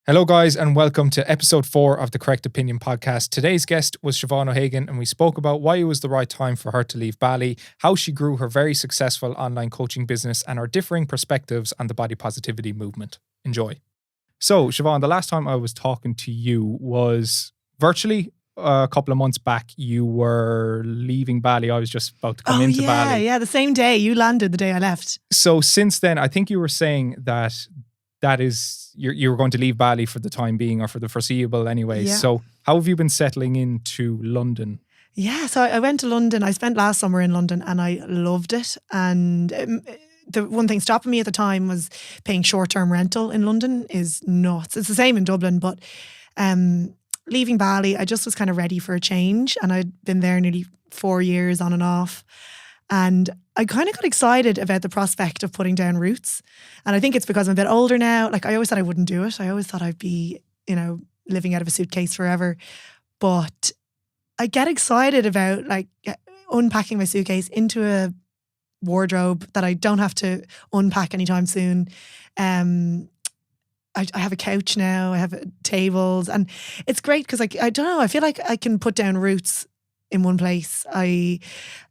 Hello, guys, and welcome to episode 4 of the Correct Opinion podcast. Today's guest was Siobhan O'Hagan, and we spoke about why it was the right time for her to leave Bali, how she grew her very successful online coaching business, and our differing perspectives on the body positivity movement. Enjoy. So, Siobhan, the last time I was talking to you was virtually a couple of months back. You were leaving Bali. I was just about to come into Bali. Yeah, the same day. You landed the day I left. So since then, I think you were saying that is you were going to leave Bali for the time being or for the foreseeable anyway. Yeah. So how have you been settling into London? Yeah, so I went to London. I spent last summer in London and I loved it. And the one thing stopping me at the time was paying short-term rental in London is nuts. It's the same in Dublin, but leaving Bali, I just was kind of ready for a change. And I'd been there nearly 4 years on and off. And I kind of got excited about the prospect of putting down roots. And I think it's because I'm a bit older now. Like I always thought I wouldn't do it. I always thought I'd be, living out of a suitcase forever. But I get excited about like unpacking my suitcase into a wardrobe that I don't have to unpack anytime soon. I have a couch now. I have tables. And it's great because I don't know, I feel like I can put down roots in one place.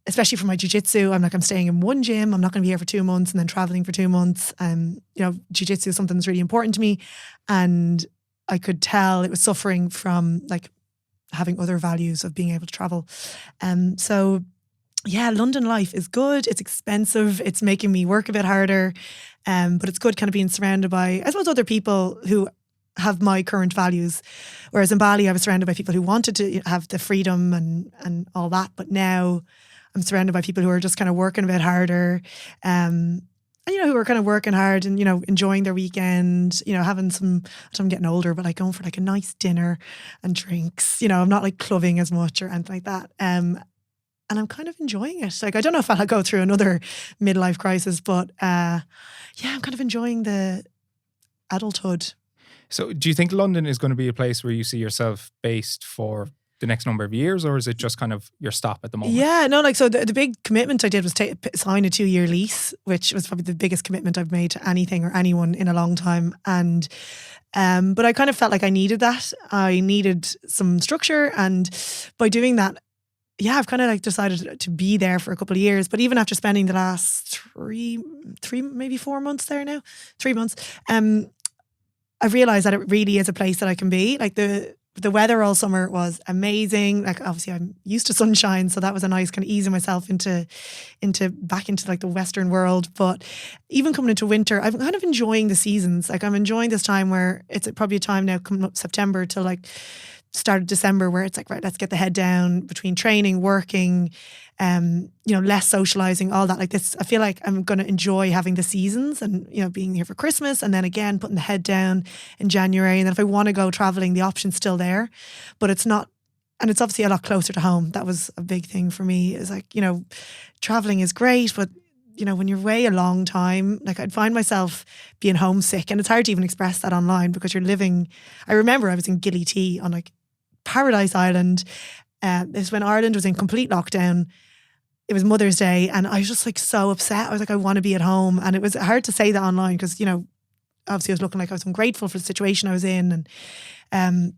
Especially for my jiu-jitsu, I'm staying in one gym. I'm not going to be here for 2 months and then traveling for 2 months. Jiu-jitsu is something that's really important to me. And I could tell it was suffering from like having other values of being able to travel. So yeah, London life is good. It's expensive. It's making me work a bit harder. But it's good kind of being surrounded by, I suppose, other people who have my current values. Whereas in Bali, I was surrounded by people who wanted to have the freedom and all that. But now I'm surrounded by people who are just kind of working a bit harder. And, who are kind of working hard and, enjoying their weekend, having I'm getting older, but like going for like a nice dinner and drinks. I'm not like clubbing as much or anything like that. And I'm kind of enjoying it. Like, I don't know if I'll go through another midlife crisis, but I'm kind of enjoying the adulthood. So do you think London is going to be a place where you see yourself based for the next number of years, or is it just kind of your stop at the moment? Yeah, no, so the big commitment I did was sign a 2-year lease, which was probably the biggest commitment I've made to anything or anyone in a long time. And but I kind of felt like I needed that. I needed some structure, and by doing that, yeah, I've kind of like decided to be there for a couple of years. But even after spending the last three, maybe 4 months there now, 3 months, I've realised that it really is a place that I can be. Like the weather all summer was amazing. Like obviously I'm used to sunshine, so that was a nice kind of easing myself into back into like the Western world. But even coming into winter, I'm kind of enjoying the seasons. Like I'm enjoying this time where it's probably a time now coming up September to like start of December where it's like, right, let's get the head down between training, working, less socializing, all that. Like this, I feel like I'm going to enjoy having the seasons and, being here for Christmas and then again, putting the head down in January. And then if I want to go traveling, the option's still there, but it's not, and it's obviously a lot closer to home. That was a big thing for me is like, traveling is great, but when you're away a long time, like I'd find myself being homesick, and it's hard to even express that online because you're living, I remember I was in Gilly Tea on like Paradise Island. This is when Ireland was in complete lockdown. It was Mother's Day and I was just like so upset. I was like, I want to be at home. And it was hard to say that online because, obviously I was looking like I was ungrateful for the situation I was in. And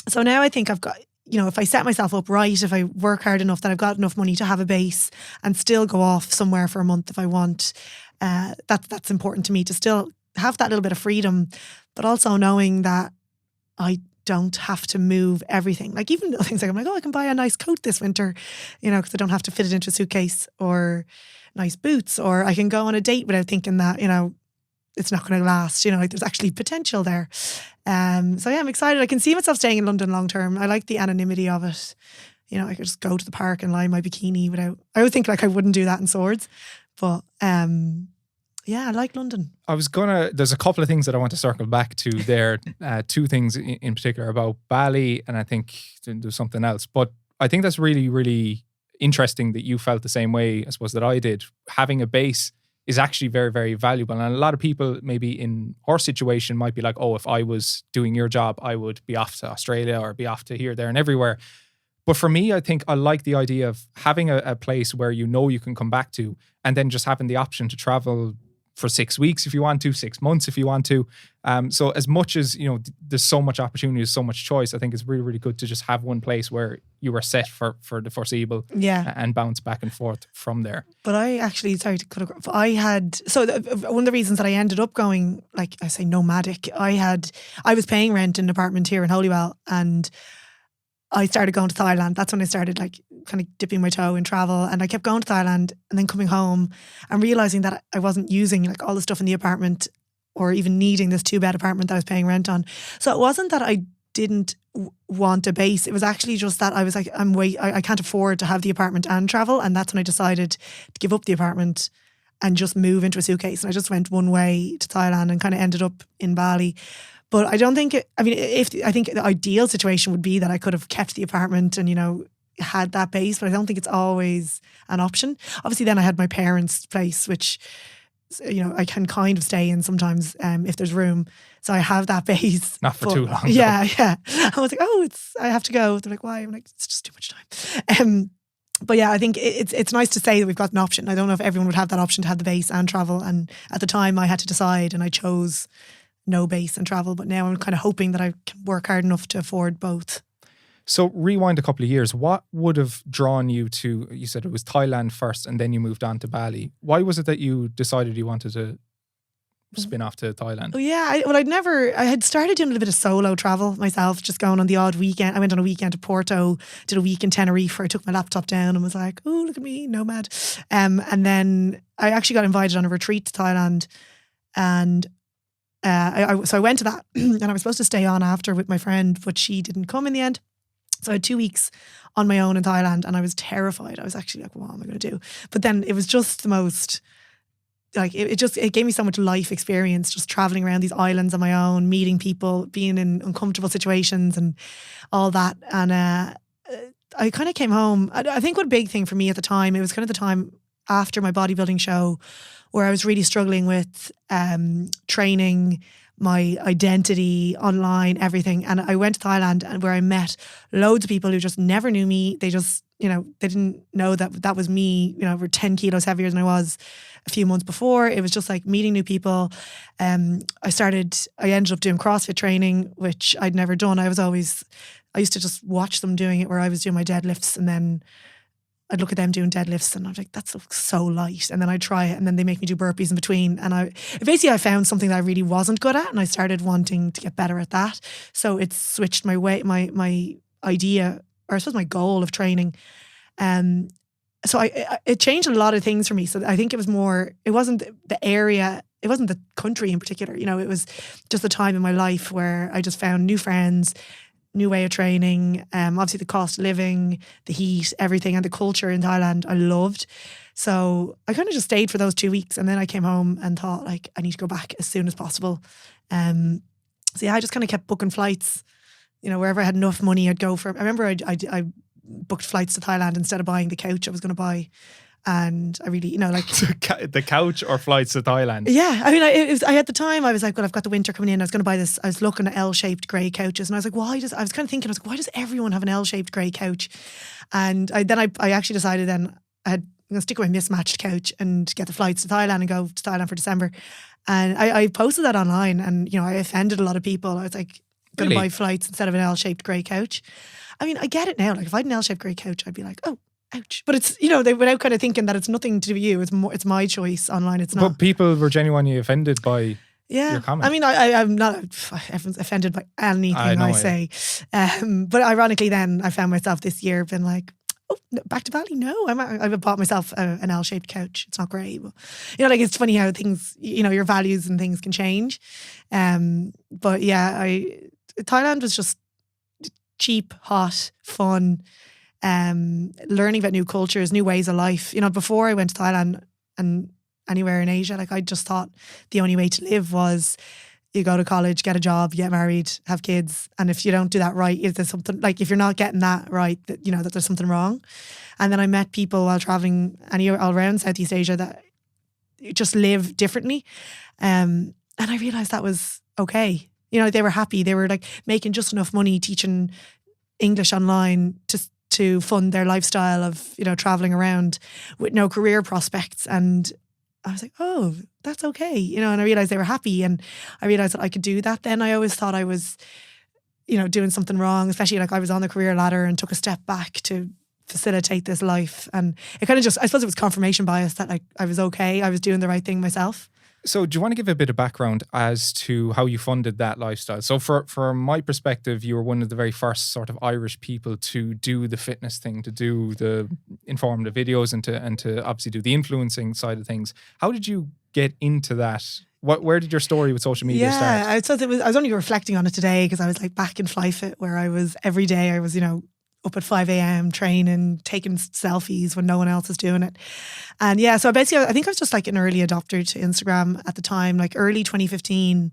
so now I think I've got, if I set myself up right, if I work hard enough, that I've got enough money to have a base and still go off somewhere for a month if I want. That's important to me, to still have that little bit of freedom, but also knowing that I don't have to move everything. Like even things like I'm like, I can buy a nice coat this winter, because I don't have to fit it into a suitcase, or nice boots, or I can go on a date without thinking that, it's not going to last, like there's actually potential there. So yeah, I'm excited. I can see myself staying in London long term. I like the anonymity of it. I could just go to the park and lie in my bikini I would think like I wouldn't do that in Swords, but yeah, I like London. There's a couple of things that I want to circle back to there. 2 things in particular about Bali, and I think there's something else. But I think that's really, really interesting that you felt the same way, I suppose, that I did. Having a base is actually very, very valuable. And a lot of people maybe in our situation might be like, oh, if I was doing your job, I would be off to Australia or be off to here, there and everywhere. But for me, I think I like the idea of having a place where you can come back to, and then just having the option to travel for 6 weeks if you want to, 6 months if you want to. So as much as, there's so much opportunity, there's so much choice, I think it's really, really good to just have one place where you are set for the foreseeable and bounce back and forth from there. But I actually, sorry to cut across, one of the reasons that I ended up going, like I say, nomadic, I was paying rent in an apartment here in Holywell, and I started going to Thailand. That's when I started like kind of dipping my toe in travel, and I kept going to Thailand and then coming home and realising that I wasn't using like all the stuff in the apartment or even needing this 2-bed apartment that I was paying rent on. So it wasn't that I didn't want a base. It was actually just that I was like, I can't afford to have the apartment and travel. And that's when I decided to give up the apartment and just move into a suitcase. And I just went one way to Thailand and kind of ended up in Bali. But I don't think I think the ideal situation would be that I could have kept the apartment and, had that base, but I don't think it's always an option. Obviously then I had my parents' place, which, I can kind of stay in sometimes if there's room. So I have that base. Not for too long. Yeah. I was like, I have to go. They're like, why? I'm like, it's just too much time. But yeah, I think it's nice to say that we've got an option. I don't know if everyone would have that option to have the base and travel. And at the time I had to decide, and I chose no base and travel. But now I'm kind of hoping that I can work hard enough to afford both. So rewind a couple of years. What would have drawn you to, you said it was Thailand first and then you moved on to Bali. Why was it that you decided you wanted to spin off to Thailand? Oh yeah, I had started doing a little bit of solo travel myself, just going on the odd weekend. I went on a weekend to Porto, did a week in Tenerife where I took my laptop down and was like, oh, look at me, nomad. And then I actually got invited on a retreat to Thailand, and so I went to that and I was supposed to stay on after with my friend, but she didn't come in the end. So I had 2 weeks on my own in Thailand and I was terrified. I was actually like, what am I going to do? But then it was just the most, like, it gave me so much life experience, just traveling around these islands on my own, meeting people, being in uncomfortable situations and all that. And I kind of came home. I think one big thing for me at the time, it was kind of the time after my bodybuilding show where I was really struggling with training, my identity online, everything. And I went to Thailand, and where I met loads of people who just never knew me. They just, they didn't know that was me, were 10 kilos heavier than I was a few months before. It was just like meeting new people. I ended up doing CrossFit training, which I'd never done. I used to just watch them doing it, where I was doing my deadlifts, and then I'd look at them doing deadlifts and I was like, that looks so light. And then I'd try it, and then they make me do burpees in between. And I found something that I really wasn't good at, and I started wanting to get better at that. So it switched my idea, or I suppose my goal of training. So it changed a lot of things for me. So I think it wasn't the area, it wasn't the country in particular. It was just the time in my life where I just found new friends, new way of training, obviously the cost of living, the heat, everything, and the culture in Thailand I loved. So I kind of just stayed for those 2 weeks, and then I came home and thought, like, I need to go back as soon as possible. So yeah, I just kind of kept booking flights, wherever I had enough money I'd go for. I remember I booked flights to Thailand instead of buying the couch I was going to buy. And I really, the couch or flights to Thailand. Yeah, I mean, I at the time I was like, well, I've got the winter coming in. I was going to buy this. I was looking at L-shaped grey couches, and I was like, why does everyone have an L-shaped grey couch? And I actually decided then I'm going to stick with my mismatched couch and get the flights to Thailand and go to Thailand for December. And I posted that online, and I offended a lot of people. I was like, going to buy flights instead of an L-shaped grey couch. I mean, I get it now. Like, if I had an L-shaped grey couch, I'd be like, oh, ouch. But it's, without kind of thinking that it's nothing to do with you. It's my choice online. It's not. But people were genuinely offended by your comment. I mean, I'm not offended by anything I say. But ironically then I found myself this year been like, oh, back to Bali? No, I've bought myself an L-shaped couch. It's not great. But, it's funny how things, your values and things can change. But yeah, Thailand was just cheap, hot, fun, learning about new cultures, new ways of life. Before I went to Thailand and anywhere in Asia, like, I just thought the only way to live was you go to college, get a job, get married, have kids. And if you don't do that right, if there's something, like, if you're not getting that right, that that there's something wrong. And then I met people while traveling all around Southeast Asia that just live differently. And I realized that was okay. They were happy. They were like making just enough money teaching English online to fund their lifestyle of, traveling around with no career prospects. And I was like, oh, that's okay. You know, and I realized they were happy, and I realized that I could do that. Then I always thought I was, you know, doing something wrong, especially like I was on the career ladder and took a step back to facilitate this life. And it kind of just, I suppose it was confirmation bias that like I was okay. I was doing the right thing myself. So do you want to give a bit of background as to how you funded that lifestyle? So from my perspective, you were one of the very first sort of Irish people to do the fitness thing, to do the informative videos, and to obviously do the influencing side of things. How did you get into that? Where did your story with social media start? Yeah, I was only reflecting on it today because I was like back in FlyFit where I was every day. I was, you know, up at 5 a.m. training, taking selfies when no one else is doing it. And yeah, so basically I think I was just like an early adopter to Instagram at the time, like early 2015.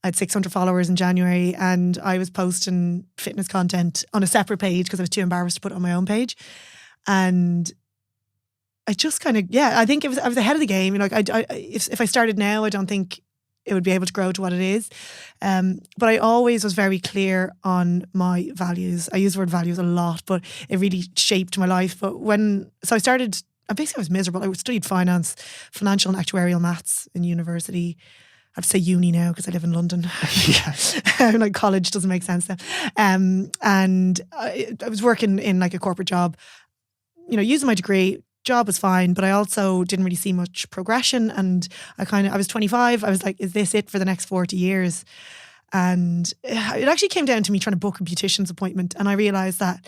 I had 600 followers in January, and I was posting fitness content on a separate page because I was too embarrassed to put it on my own page. And I just kind of, yeah, I think I was ahead of the game. You know, like if I started now, I don't think it would be able to grow to what it is. But I always was very clear on my values. I use the word values a lot, but it really shaped my life. But so I started, basically I was miserable. I studied finance, financial and actuarial maths in university. I have to say uni now because I live in London. Yeah. Like college doesn't make sense now. And I was working in like a corporate job, you know, using my degree. Job was fine, but I also didn't really see much progression. And I was 25. I was like, is this it for the next 40 years? And it actually came down to me trying to book a beautician's appointment. And I realized that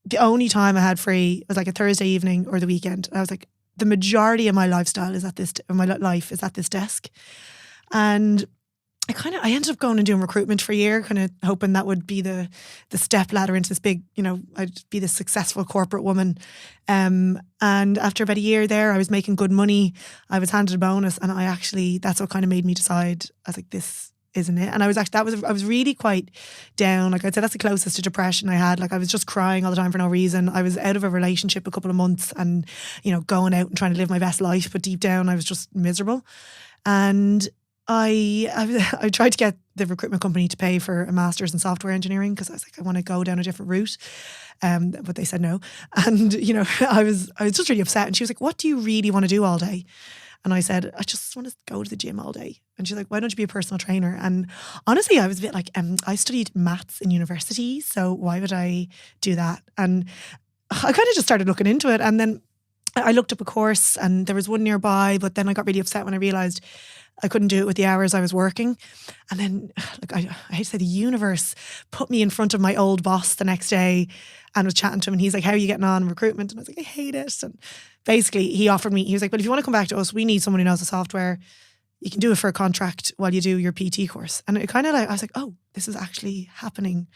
the only time I had free was like a Thursday evening or the weekend. And I was like, the majority of my lifestyle is at this, my life is at this desk. And I ended up going and doing recruitment for a year, kind of hoping that would be the step ladder into this big, you know, I'd be this successful corporate woman. And after about a year there, I was making good money. I was handed a bonus, and that's what kind of made me decide. I was like, this isn't it. And I was really quite down. Like I'd say that's the closest to depression I had. Like I was just crying all the time for no reason. I was out of a relationship a couple of months and, you know, going out and trying to live my best life. But deep down, I was just miserable. And I tried to get the recruitment company to pay for a master's in software engineering because I was like, I want to go down a different route. But they said no. And, you know, I was just really upset. And she was like, what do you really want to do all day? And I said, I just want to go to the gym all day. And she's like, why don't you be a personal trainer? And honestly, I was a bit like, I studied maths in university, so why would I do that? And I kind of just started looking into it. And then I looked up a course, and there was one nearby, but then I got really upset when I realised I couldn't do it with the hours I was working. And then, like, I hate to say, the universe put me in front of my old boss the next day and was chatting to him. And he's like, how are you getting on in recruitment? And I was like, I hate it. And basically he offered me, he was like, but if you want to come back to us, we need someone who knows the software. You can do it for a contract while you do your PT course. And it kind of like, I was like, oh, this is actually happening.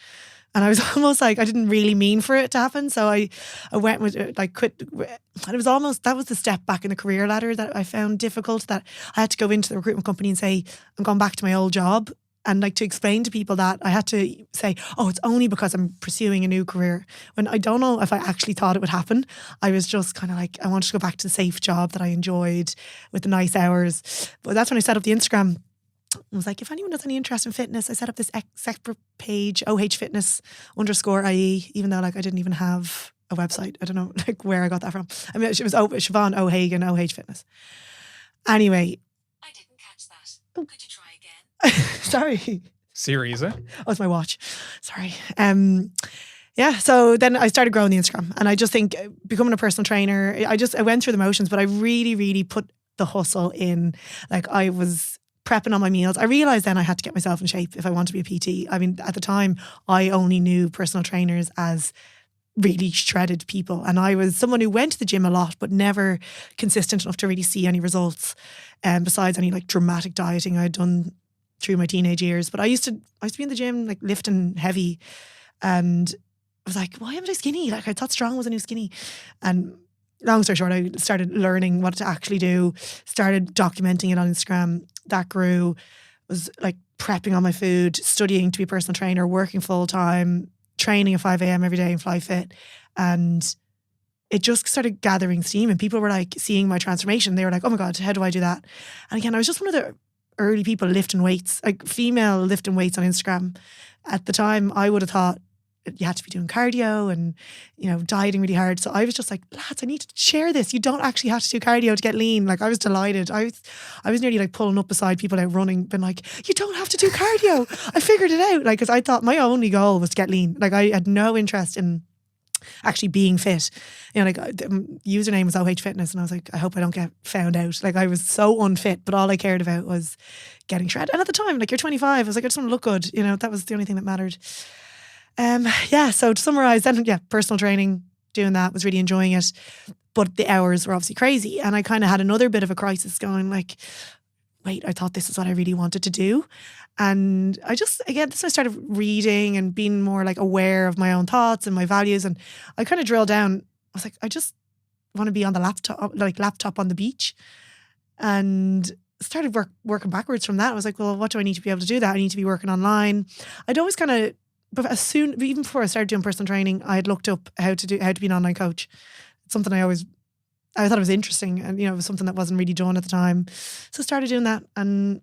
And I was almost like, I didn't really mean for it to happen. So I went with it, like quit. And it was almost, that was the step back in the career ladder that I found difficult, that I had to go into the recruitment company and say, I'm going back to my old job. And like to explain to people that I had to say, oh, it's only because I'm pursuing a new career. When I don't know if I actually thought it would happen. I was just kind of like, I wanted to go back to the safe job that I enjoyed with the nice hours. But that's when I set up the Instagram. I was like, if anyone has any interest in fitness, I set up this separate page, OHFitness_IE, even though like I didn't even have a website. I don't know like where I got that from. I mean, it was Siobhan O'Hagan, OH Fitness. Anyway. I didn't catch that. Could you try again? Sorry. Series, eh? Oh, it's my watch. Sorry. Yeah, so then I started growing the Instagram, and I just think becoming a personal trainer, I went through the motions, but I really, really put the hustle in. Like I was prepping on my meals. I realised then I had to get myself in shape if I wanted to be a PT. I mean, at the time, I only knew personal trainers as really shredded people. And I was someone who went to the gym a lot, but never consistent enough to really see any results. Besides any like dramatic dieting I'd done through my teenage years. But I used to be in the gym, like lifting heavy. And I was like, why am I skinny? Like I thought strong was a new skinny. And long story short, I started learning what to actually do, started documenting it on Instagram. That grew, was like prepping on my food, studying to be a personal trainer, working full time, training at 5 a.m. every day in FlyFit. And it just started gathering steam, and people were like seeing my transformation. They were like, oh my God, how do I do that? And again, I was just one of the early people lifting weights, like female lifting weights on Instagram. At the time, I would have thought you had to be doing cardio and, dieting really hard. So I was just like, lads, I need to share this. You don't actually have to do cardio to get lean. Like, I was delighted. I was nearly like pulling up beside people out running, been like, you don't have to do cardio. I figured it out. Like, because I thought my only goal was to get lean. Like, I had no interest in actually being fit. Like, the username was OH Fitness, and I was like, I hope I don't get found out. Like, I was so unfit, but all I cared about was getting shredded. And at the time, like, you're 25, I was like, I just want to look good. That was the only thing that mattered. So to summarise, then, personal training, doing that, was really enjoying it. But the hours were obviously crazy. And I kind of had another bit of a crisis going like, wait, I thought this is what I really wanted to do. And I just, again, this I started reading and being more like aware of my own thoughts and my values. And I kind of drilled down. I was like, I just want to be on the laptop on the beach. And started working backwards from that. I was like, well, what do I need to be able to do that? I need to be working online. I'd always kind of, but even before I started doing personal training, I had looked up how to be an online coach. It's something I thought it was interesting, and it was something that wasn't really done at the time. So I started doing that, and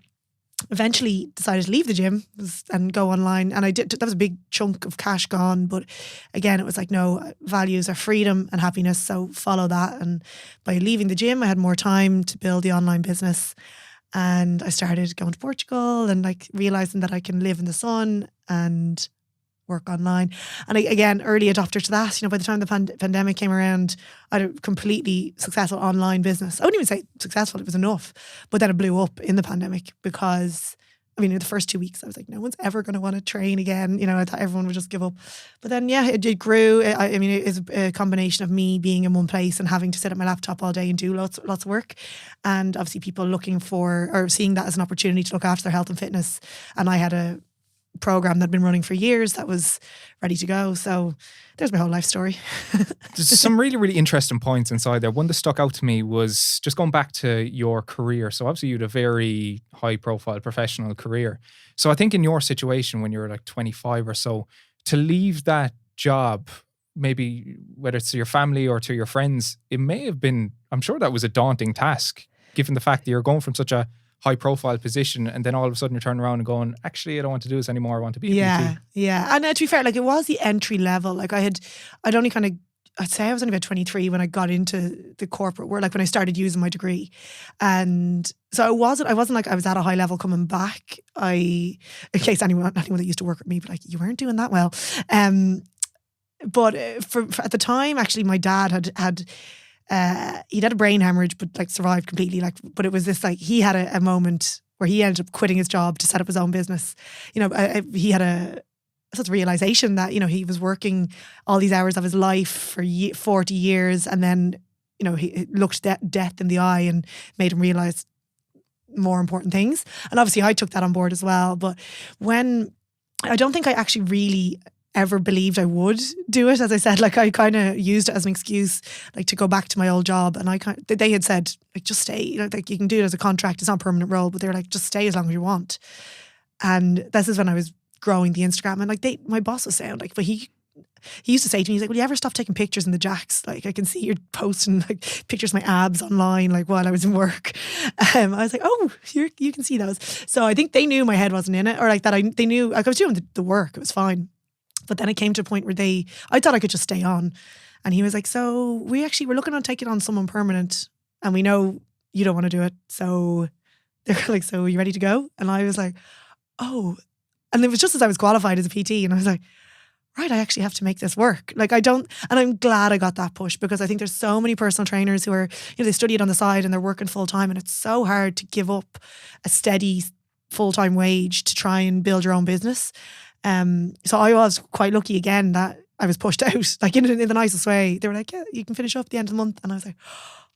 eventually decided to leave the gym and go online. And I did. That was a big chunk of cash gone, but again, it was like, no, values are freedom and happiness, so follow that. And by leaving the gym, I had more time to build the online business. And I started going to Portugal and like realizing that I can live in the sun and work online. And again, early adopter to that. By the time the pandemic came around, I had a completely successful online business. I wouldn't even say successful, it was enough. But then it blew up in the pandemic because, in the first 2 weeks, I was like, no one's ever going to want to train again. I thought everyone would just give up. But then, it grew. It is a combination of me being in one place and having to sit at my laptop all day and do lots of work. And obviously people looking for, or seeing that as an opportunity to look after their health and fitness. And I had a program that'd been running for years that was ready to go. So there's my whole life story. There's some really, really interesting points inside there. One that stuck out to me was just going back to your career. So obviously you had a very high profile professional career. So I think in your situation when you were like 25 or so, to leave that job, maybe whether it's to your family or to your friends, it may have been, I'm sure that was a daunting task, given the fact that you're going from such a high profile position and then all of a sudden you're turning around and going, actually, I don't want to do this anymore. I want to be a PT. Yeah. And to be fair, like, it was the entry level. Like, I'd say I was only about 23 when I got into the corporate world, like when I started using my degree. And so I wasn't like I was at a high level coming back. In case anyone that used to work with me, but like, you weren't doing that well. But for at the time, actually, my dad he'd had a brain hemorrhage, but like survived completely. Like, but it was this, like, he had a moment where he ended up quitting his job to set up his own business. He had a such realization that, he was working all these hours of his life for 40 years. And then, he looked death in the eye and made him realize more important things. And obviously I took that on board as well. But I don't think I actually really ever believed I would do it. As I said, like, I kind of used it as an excuse, like, to go back to my old job. And they had said, like, just stay, like, you can do it as a contract. It's not a permanent role, but they're like, just stay as long as you want. And this is when I was growing the Instagram, and like, my boss was saying, like, but he used to say to me, he's like, will you ever stop taking pictures in the jacks? Like, I can see you're posting like pictures of my abs online, like, while I was in work. I was like, oh, you can see those. So I think they knew my head wasn't in it, or like that they knew, like, I was doing the work. It was fine. But then it came to a point where I thought I could just stay on. And he was like, so we're looking on taking on someone permanent, and we know you don't want to do it. So they're like, so are you ready to go? And I was like, oh. And it was just as I was qualified as a PT, and I was like, right, I actually have to make this work. Like, and I'm glad I got that push, because I think there's so many personal trainers who are, they study it on the side and they're working full time, and it's so hard to give up a steady full-time wage to try and build your own business. So I was quite lucky again that I was pushed out, like, in the nicest way. They were like, yeah, you can finish up at the end of the month. And I was like,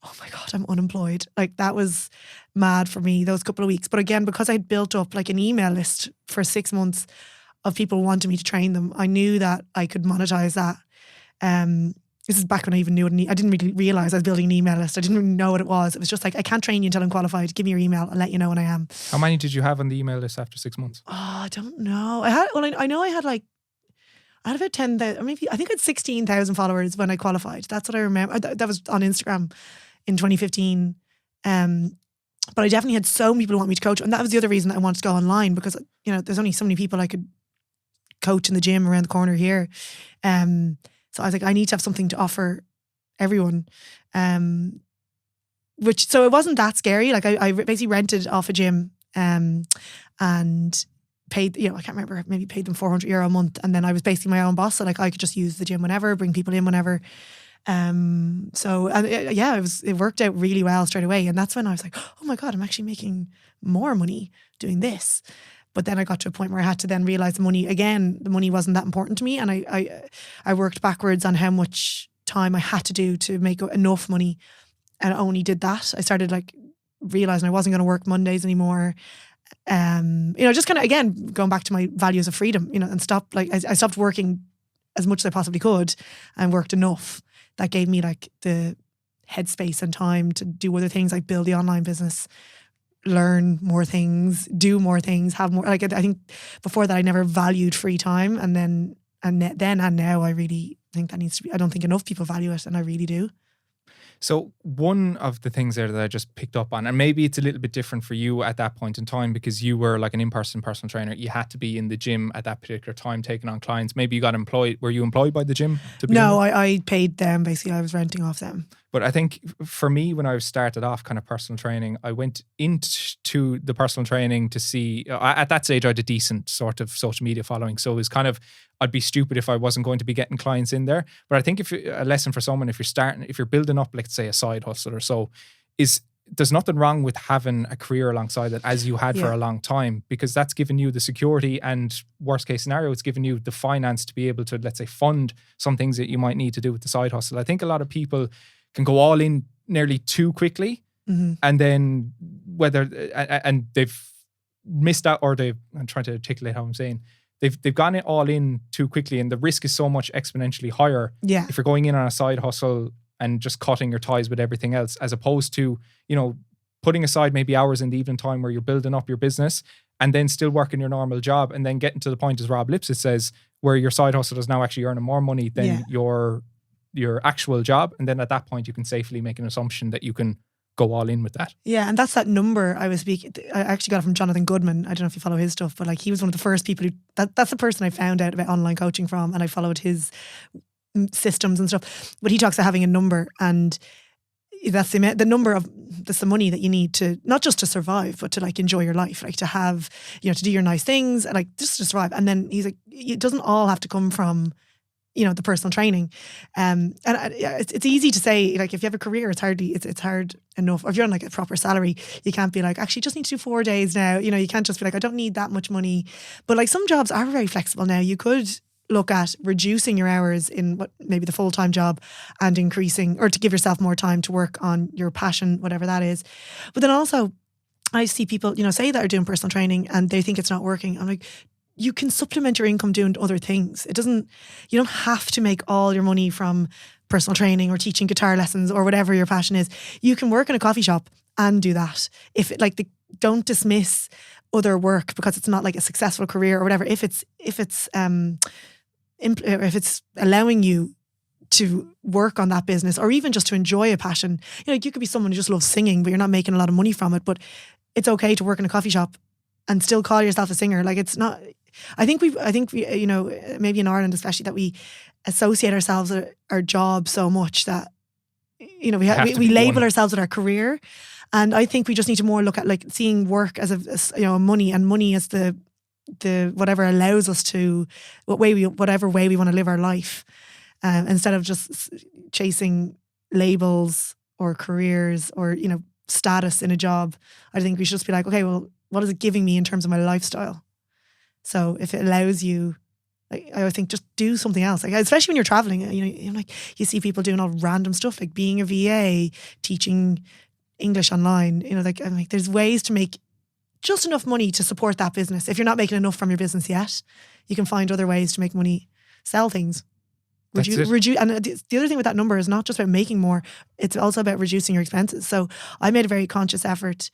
oh my God, I'm unemployed. Like, that was mad for me those couple of weeks. But again, because I'd built up like an email list for 6 months of people wanting me to train them, I knew that I could monetize that. This is back when I even knew I didn't really realize I was building an email list. I didn't really know what it was. It was just like, I can't train you until I'm qualified. Give me your email. I'll let you know when I am. How many did you have on the email list after 6 months? Oh, I don't know. I know I had about 10,000, or maybe, I think I had 16,000 followers when I qualified. That's what I remember. That was on Instagram in 2015. But I definitely had so many people who want me to coach. And that was the other reason that I wanted to go online, because, there's only so many people I could coach in the gym around the corner here. So I was like, I need to have something to offer everyone. So it wasn't that scary. Like I basically rented off a gym and paid, I can't remember, maybe paid them €400 a month. And then I was basically my own boss. So like I could just use the gym whenever, bring people in whenever. It worked out really well straight away. And that's when I was like, oh my God, I'm actually making more money doing this. But then I got to a point where I had to then realize the money wasn't that important to me. And I worked backwards on how much time I had to do to make enough money. And I only did that. I started like realizing I wasn't going to work Mondays anymore. Just kind of, again, going back to my values of freedom, and I stopped working as much as I possibly could and worked enough. That gave me like the headspace and time to do other things, like build the online business, learn more things, do more things, have more. Like I think before that I never valued free time, and now I really think that needs to be. I don't think enough people value it, and I really do. So one of the things there that I just picked up on, and maybe it's a little bit different for you at that point in time because you were like an in-person personal trainer. You had to be in the gym at that particular time taking on clients. Maybe you got employed. Were you employed by the gym? No, I paid them. Basically, I was renting off them. But I think for me, when I started off kind of personal training, I went into the personal training to see, at that stage, I had a decent sort of social media following. So it was kind of, I'd be stupid if I wasn't going to be getting clients in there. But I think a lesson for someone, if you're building up, let's say a side hustle or so, is there's nothing wrong with having a career alongside it as you had for a long time, because that's given you the security, and worst case scenario, it's given you the finance to be able to, let's say, fund some things that you might need to do with the side hustle. I think a lot of people can go all in nearly too quickly, and then and they've missed out, or I'm trying to articulate how I'm saying, they've gone it all in too quickly, and the risk is so much exponentially higher if you're going in on a side hustle and just cutting your ties with everything else, as opposed to, putting aside maybe hours in the evening time where you're building up your business and then still working your normal job, and then getting to the point, as Rob Lipsett says, where your side hustle is now actually earning more money than your actual job. And then at that point, you can safely make an assumption that you can go all in with that. Yeah, and that's that number I was speaking. I actually got it from Jonathan Goodman. I don't know if you follow his stuff, but like he was one of the first people who, that's the person I found out about online coaching from, and I followed his systems and stuff. But he talks about having a number, and that's the number of, that's the money that you need to, not just to survive, but to like enjoy your life, like to have, to do your nice things, and like just to survive. And then he's like, it doesn't all have to come from the personal training. It's easy to say, like, if you have a career, it's hard enough. Or if you're on like a proper salary, you can't be like, actually just need to do 4 days now. You can't just be like, I don't need that much money. But like some jobs are very flexible now. You could look at reducing your hours in what maybe the full-time job and increasing, or to give yourself more time to work on your passion, whatever that is. But then also I see people, say that are doing personal training and they think it's not working. I'm like, you can supplement your income doing other things. You don't have to make all your money from personal training or teaching guitar lessons or whatever your passion is. You can work in a coffee shop and do that. Don't dismiss other work because it's not like a successful career or whatever. If it's allowing you to work on that business, or even just to enjoy a passion, you could be someone who just loves singing, but you're not making a lot of money from it. But it's okay to work in a coffee shop and still call yourself a singer. Like, it's not. I think we, maybe in Ireland especially, that we associate ourselves with our job so much that, we label ourselves with our career. And I think we just need to more look at like seeing work as money, and money as the whatever allows us to, whatever way we want to live our life, instead of just chasing labels or careers or, status in a job. I think we should just be like, okay, well, what is it giving me in terms of my lifestyle? So if it allows you, like, I would think just do something else. Like, especially when you're traveling, you see people doing all random stuff, like being a VA, teaching English online. I'm like, there's ways to make just enough money to support that business. If you're not making enough from your business yet, you can find other ways to make money, sell things. And the other thing with that number is not just about making more, it's also about reducing your expenses. So I made a very conscious effort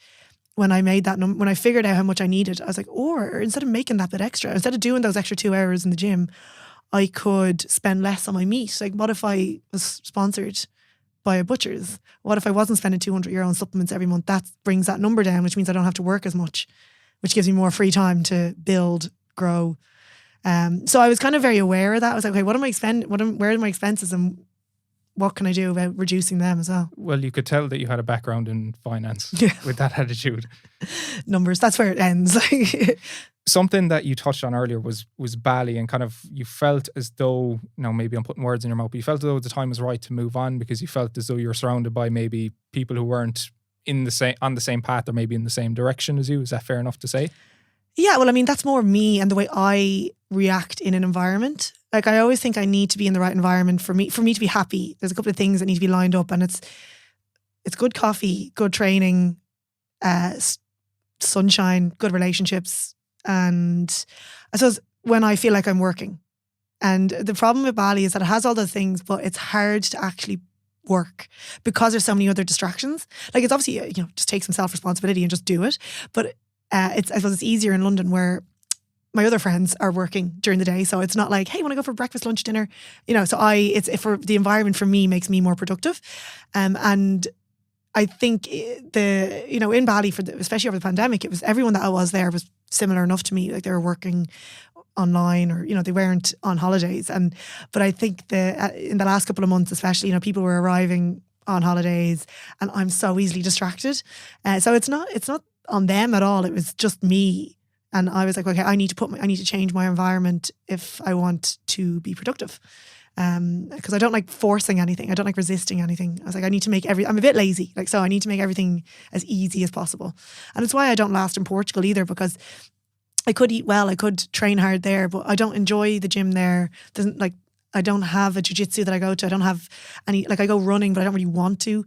when I made that number, when I figured out how much I needed. I was like, or instead of making that bit extra, instead of doing those extra 2 hours in the gym, I could spend less on my meat. Like, what if I was sponsored by a butcher's? What if I wasn't spending €200 on supplements every month? That brings that number down, which means I don't have to work as much, which gives me more free time to build, grow. So I was kind of very aware of that. I was like, okay, where are my expenses and what can I do about reducing them as well? Well, you could tell that you had a background in finance Yeah. with that attitude. Numbers, that's where it ends. Something that you touched on earlier was Bali, and kind of you felt as though, now maybe I'm putting words in your mouth, but you felt as though the time was right to move on because you felt as though you were surrounded by maybe people who weren't on the same path or maybe in the same direction as you. Is that fair enough to say? Yeah, well, I mean, that's more me and the way I react in an environment. Like, I always think I need to be in the right environment for me to be happy. There's a couple of things that need to be lined up, and it's good coffee, good training, sunshine, good relationships, and I suppose when I feel like I'm working. And the problem with Bali is that it has all those things, but it's hard to actually work because there's so many other distractions. Like, it's obviously, just take some self-responsibility and just do it. But I suppose it's easier in London where my other friends are working during the day, so it's not like, hey, want to go for breakfast, lunch, dinner? So for the environment for me makes me more productive, and I think in Bali especially over the pandemic, it was everyone that I was there was similar enough to me, like they were working online or they weren't on holidays, but I think in the last couple of months especially, people were arriving on holidays, and I'm so easily distracted, so it's not on them at all. It was just me. And I was like, okay, I need to change my environment if I want to be productive. Because I don't like forcing anything. I don't like resisting anything. I was like, I need to I'm a bit lazy. So I need to make everything as easy as possible. And it's why I don't last in Portugal either, because I could eat well, I could train hard there, but I don't enjoy the gym there. I don't have a jiu-jitsu that I go to. I don't have any, I go running, but I don't really want to.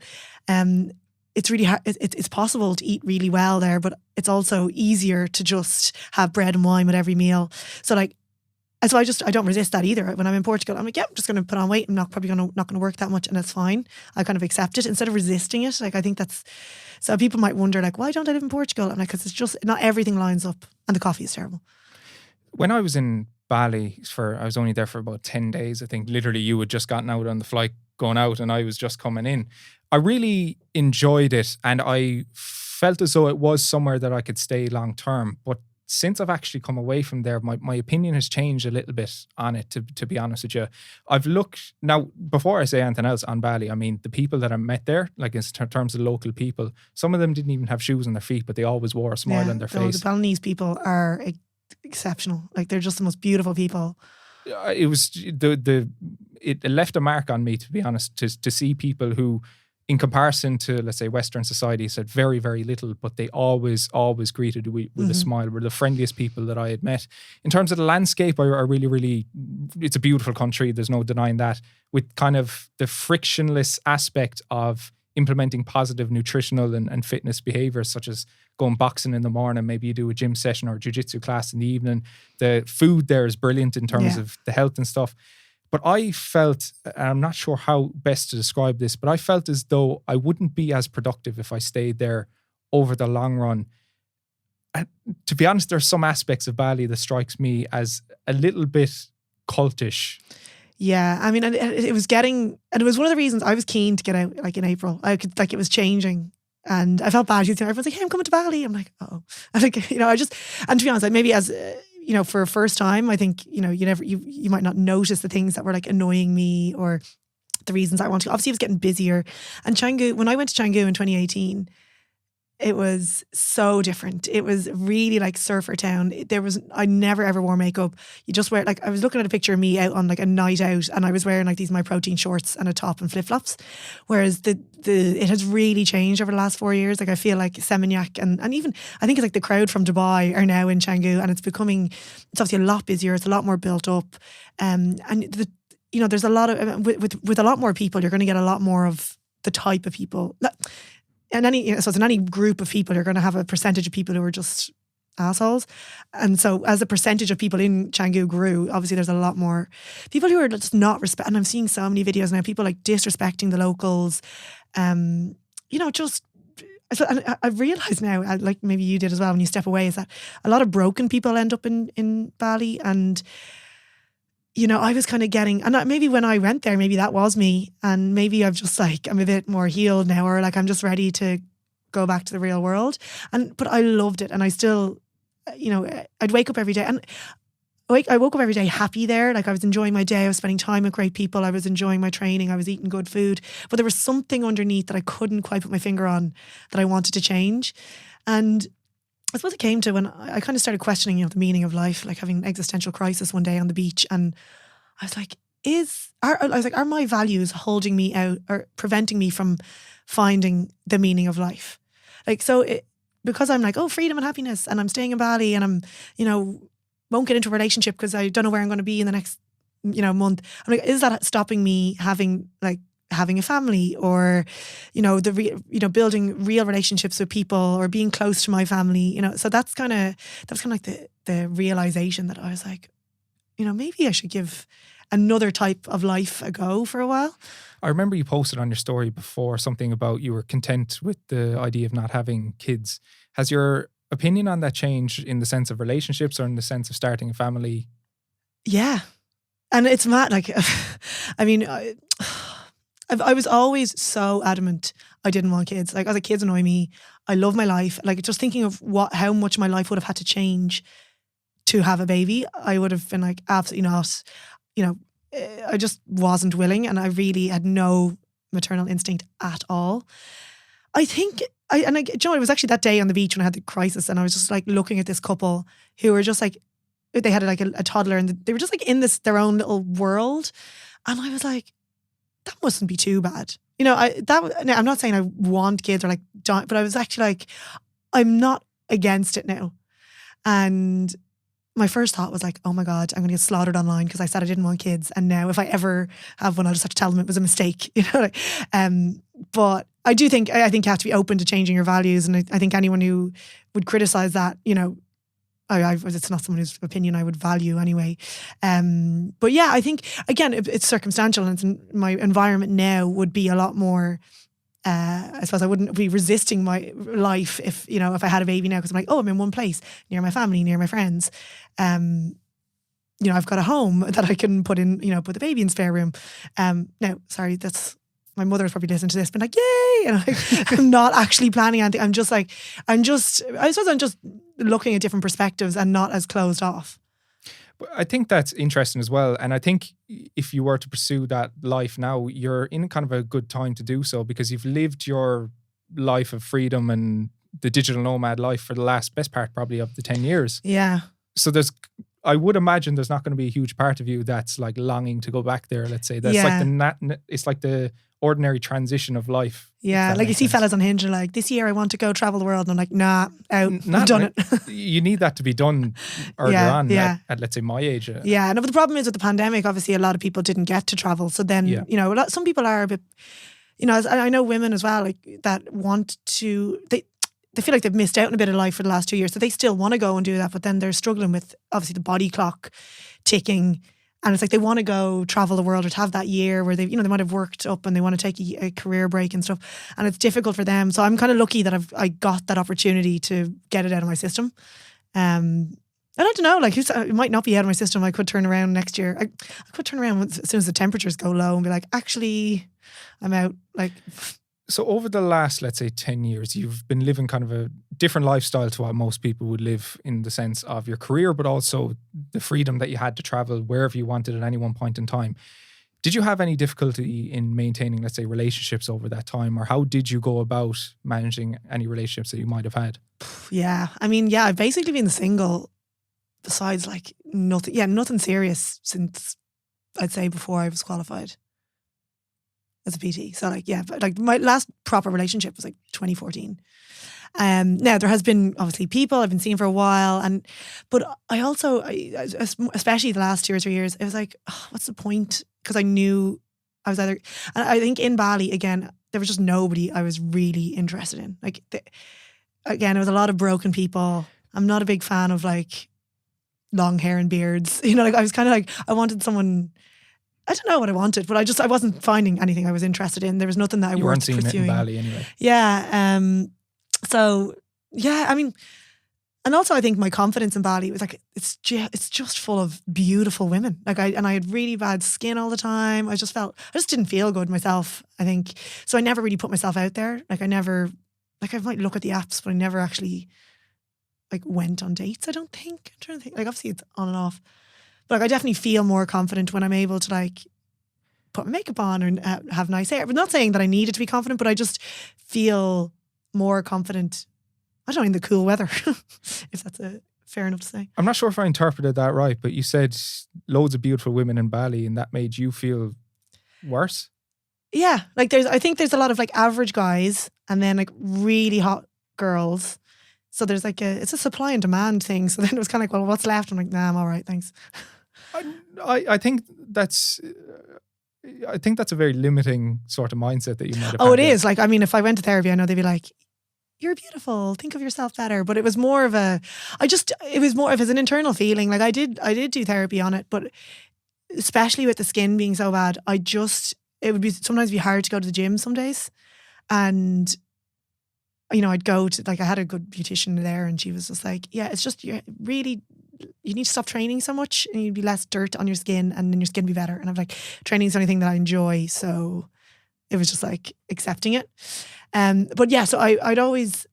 It's really hard. It's possible to eat really well there, but it's also easier to just have bread and wine with every meal. So I don't resist that either. When I'm in Portugal, I'm like, yeah, I'm just going to put on weight. I'm not going to work that much, and that's fine. I kind of accept it instead of resisting it. I think that's, so people might wonder why don't I live in Portugal? I'm like, because it's just not everything lines up, and the coffee is terrible. When I was in Bali I was only there for about 10 days. I think literally you had just gotten out on the flight going out, and I was just coming in. I really enjoyed it, and I felt as though it was somewhere that I could stay long term. But since I've actually come away from there, my opinion has changed a little bit on it, to be honest with you. I've looked, now, before I say anything else on Bali, I mean, the people that I met there, in terms of local people, some of them didn't even have shoes on their feet, but they always wore a smile on their face. The Balinese people are exceptional. They're just the most beautiful people. It was, it left a mark on me, to be honest, to see people who, in comparison to, let's say, Western society, said very, very little, but they always greeted with a smile. Were the friendliest people that I had met. In terms of the landscape, I really, really, it's a beautiful country. There's no denying that. With kind of the frictionless aspect of implementing positive nutritional and fitness behaviors, such as going boxing in the morning, maybe you do a gym session or a jiu-jitsu class in the evening. The food there is brilliant in terms of the health and stuff. But I felt, and I'm not sure how best to describe this, but I felt as though I wouldn't be as productive if I stayed there over the long run. And to be honest, there's some aspects of Bali that strikes me as a little bit cultish. Yeah, I mean, it was one of the reasons I was keen to get out, in April. I could, it was changing. And I felt bad. Everyone's like, hey, I'm coming to Bali. I'm like, oh. And and to be honest, maybe as... for a first time, I think, you might not notice the things that were annoying me or the reasons I want to. Obviously, it was getting busier. And Canggu, when I went to Canggu in 2018, it was so different. It was really like surfer town. I never ever wore makeup. You just wear, I was looking at a picture of me out on a night out, and I was wearing these My Protein shorts and a top and flip flops. Whereas it has really changed over the last 4 years. I feel like Seminyak and even I think it's the crowd from Dubai are now in Canggu, and it's obviously a lot busier. It's a lot more built up, and there's a lot of with a lot more people. You're going to get a lot more of the type of people. And so in any group of people, you're going to have a percentage of people who are just assholes. And so as the percentage of people in Canggu grew, obviously there's a lot more people who are just not and I'm seeing so many videos now, people disrespecting the locals. So I've realised now, maybe you did as well when you step away, is that a lot of broken people end up in Bali. And I was kind of getting, and maybe when I went there, maybe that was me, and maybe I'm just I'm a bit more healed now, or I'm just ready to go back to the real world. But I loved it, and I still, I'd wake up every day, and I woke up every day happy there. Like I was enjoying my day. I was spending time with great people. I was enjoying my training. I was eating good food. But there was something underneath that I couldn't quite put my finger on that I wanted to change. And I suppose it came to when I kind of started questioning, the meaning of life, like having an existential crisis one day on the beach. And I was like, are my values holding me out or preventing me from finding the meaning of life? Like, because I'm like, oh, freedom and happiness, and I'm staying in Bali, and I'm, won't get into a relationship because I don't know where I'm going to be in the next, month. I'm like, is that stopping me having a family, or, building real relationships with people, or being close to my family, So that's kind of like the realization that I was like, maybe I should give another type of life a go for a while. I remember you posted on your story before something about you were content with the idea of not having kids. Has your opinion on that changed in the sense of relationships or in the sense of starting a family? Yeah. And it's mad. Like, I mean, I was always so adamant I didn't want kids. Like, I was like, kids annoy me. I love my life. Like, just thinking of how much my life would have had to change to have a baby, I would have been like, absolutely not. I just wasn't willing, and I really had no maternal instinct at all. I think, it was actually that day on the beach when I had the crisis, and I was just like looking at this couple who were just like, they had like a toddler, and they were just like in their own little world. And I was like, that mustn't be too bad. I'm not saying I want kids or like, but I was actually like, I'm not against it now. And my first thought was like, oh my God, I'm going to get slaughtered online because I said I didn't want kids. And now if I ever have one, I'll just have to tell them it was a mistake. But I do think, I think you have to be open to changing your values. And I think anyone who would criticize that, it's not someone whose opinion I would value anyway. But yeah, I think, again, it's circumstantial, and my environment now would be a lot more, I suppose I wouldn't be resisting my life if I had a baby now, because I'm like, oh, I'm in one place, near my family, near my friends. I've got a home that I can put the baby in spare room. Now, sorry, my mother's probably listening to this, been like, yay! And I'm not actually planning anything. I suppose I'm just looking at different perspectives and not as closed off. I think that's interesting as well. And I think if you were to pursue that life now, you're in kind of a good time to do so, because you've lived your life of freedom and the digital nomad life for the best part probably of the 10 years. Yeah. So I would imagine there's not going to be a huge part of you that's like longing to go back there, let's say. That's it's like the ordinary transition of life. Yeah, like you see fellas on Hinge are like, this year I want to go travel the world. And I'm like, nah, out, I've done it. You need that to be done earlier on at, let's say, my age. Yeah, no, but the problem is with the pandemic, obviously a lot of people didn't get to travel. So then, some people are a bit, I know women as well, like that want to, they feel like they've missed out on a bit of life for the last 2 years. So they still want to go and do that. But then they're struggling with, obviously, the body clock ticking. And it's like they want to go travel the world or to have that year where they might have worked up and they want to take a career break and stuff. And it's difficult for them. So I'm kind of lucky that I got that opportunity to get it out of my system. And I don't know, like it might not be out of my system. I could turn around next year. I could turn around as soon as the temperatures go low and be like, actually, I'm out. Like, so over the last, let's say, 10 years, you've been living kind of a different lifestyle to what most people would live, in the sense of your career, but also the freedom that you had to travel wherever you wanted at any one point in time. Did you have any difficulty in maintaining, let's say, relationships over that time? Or how did you go about managing any relationships that you might have had? Yeah. I mean, I've basically been single besides like nothing serious since, I'd say, before I was qualified as a PT. So but my last proper relationship was like 2014. Now there has been obviously people I've been seeing for a while, but I also, especially the last 2 or 3 years, it was like, what's the point? Because I knew I was and I think in Bali again, there was just nobody I was really interested in. Like again, it was a lot of broken people. I'm not a big fan of like long hair and beards. Like I was kind of like, I wanted someone. I don't know what I wanted, but I wasn't finding anything I was interested in. There was nothing that I weren't pursuing. It in Bali anyway. Yeah. So yeah, I mean, and also I think my confidence in Bali was like, it's just full of beautiful women. Like I had really bad skin all the time. I just didn't feel good myself, I think. So I never really put myself out there. Like I might look at the apps, but I never actually like went on dates, I don't think. I'm trying to think. Like obviously it's on and off. Like I definitely feel more confident when I'm able to like put my makeup on and have nice hair. But not saying that I needed to be confident, but I just feel more confident. I don't know, in the cool weather, if that's fair enough to say. I'm not sure if I interpreted that right, but you said loads of beautiful women in Bali and that made you feel worse? Yeah, like I think there's a lot of like average guys and then like really hot girls. So there's like it's a supply and demand thing. So then it was kind of like, well, what's left? I'm like, nah, I'm all right, thanks. I think that's a very limiting sort of mindset that you might have. Oh, had it there. is. Like, I mean, if I went to therapy, I know they'd be like, you're beautiful, think of yourself better. But it was more of it was more of an internal feeling. Like I did do therapy on it, but especially with the skin being so bad, it would sometimes be hard to go to the gym some days. And, you know, I'd go to, like, I had a good beautician there and she was just like, yeah, it's just, you need to stop training so much and you'd be less dirt on your skin and then your skin would be better. And I'm like, training is the only thing that I enjoy. So it was just like accepting it. But yeah, so I'd always,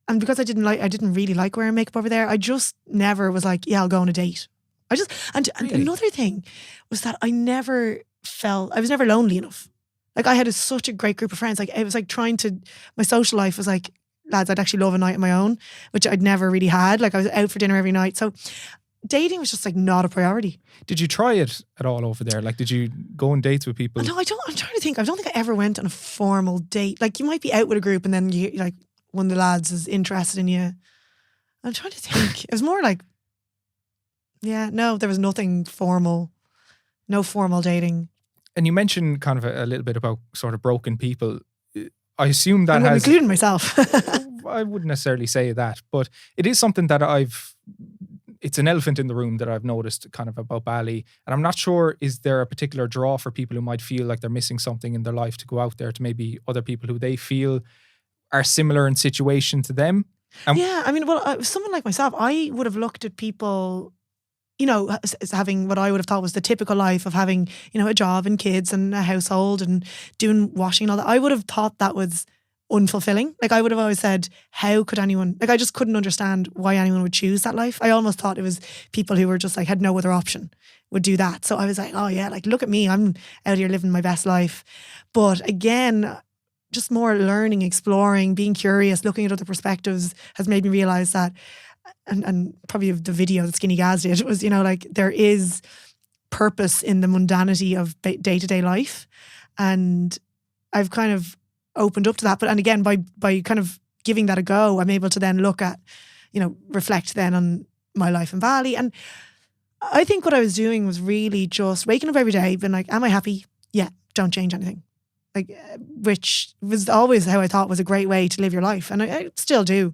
and because I didn't really like wearing makeup over there, I just never was like, yeah, I'll go on a date. And Really? Another thing was that I was never lonely enough. Like I had such a great group of friends. Like it was like my social life was like, lads, I'd actually love a night on my own, which I'd never really had. Like I was out for dinner every night. So dating was just like not a priority. Did you try it at all over there? Like, did you go on dates with people? No, I don't. I'm trying to think. I don't think I ever went on a formal date. Like you might be out with a group and then you like one of the lads is interested in you. I'm trying to think. It was more like, yeah, no, there was nothing formal, no formal dating. And you mentioned kind of a little bit about sort of broken people. I assume that I'm including myself. I wouldn't necessarily say that, but it is something that it's an elephant in the room that I've noticed kind of about Bali. And I'm not sure, is there a particular draw for people who might feel like they're missing something in their life to go out there to maybe other people who they feel are similar in situation to them? Yeah, I mean, well, someone like myself, I would have looked at people, you know, as having what I would have thought was the typical life of having, you know, a job and kids and a household and doing washing and all that. I would have thought that was unfulfilling. Like I would have always said, how could anyone, like I just couldn't understand why anyone would choose that life. I almost thought it was people who were just like, had no other option would do that. So I was like, oh yeah, like look at me, I'm out here living my best life. But again, just more learning, exploring, being curious, looking at other perspectives has made me realize that, and probably the video that Skinny Gaz did, it was, you know, like there is purpose in the mundanity of day-to-day life. And I've kind of opened up to that. But, and again, by kind of giving that a go, I'm able to then look at, you know, reflect then on my life in Bali. And I think what I was doing was really just waking up every day, being like, am I happy? Yeah, don't change anything. Like, which was always how I thought was a great way to live your life. And I still do.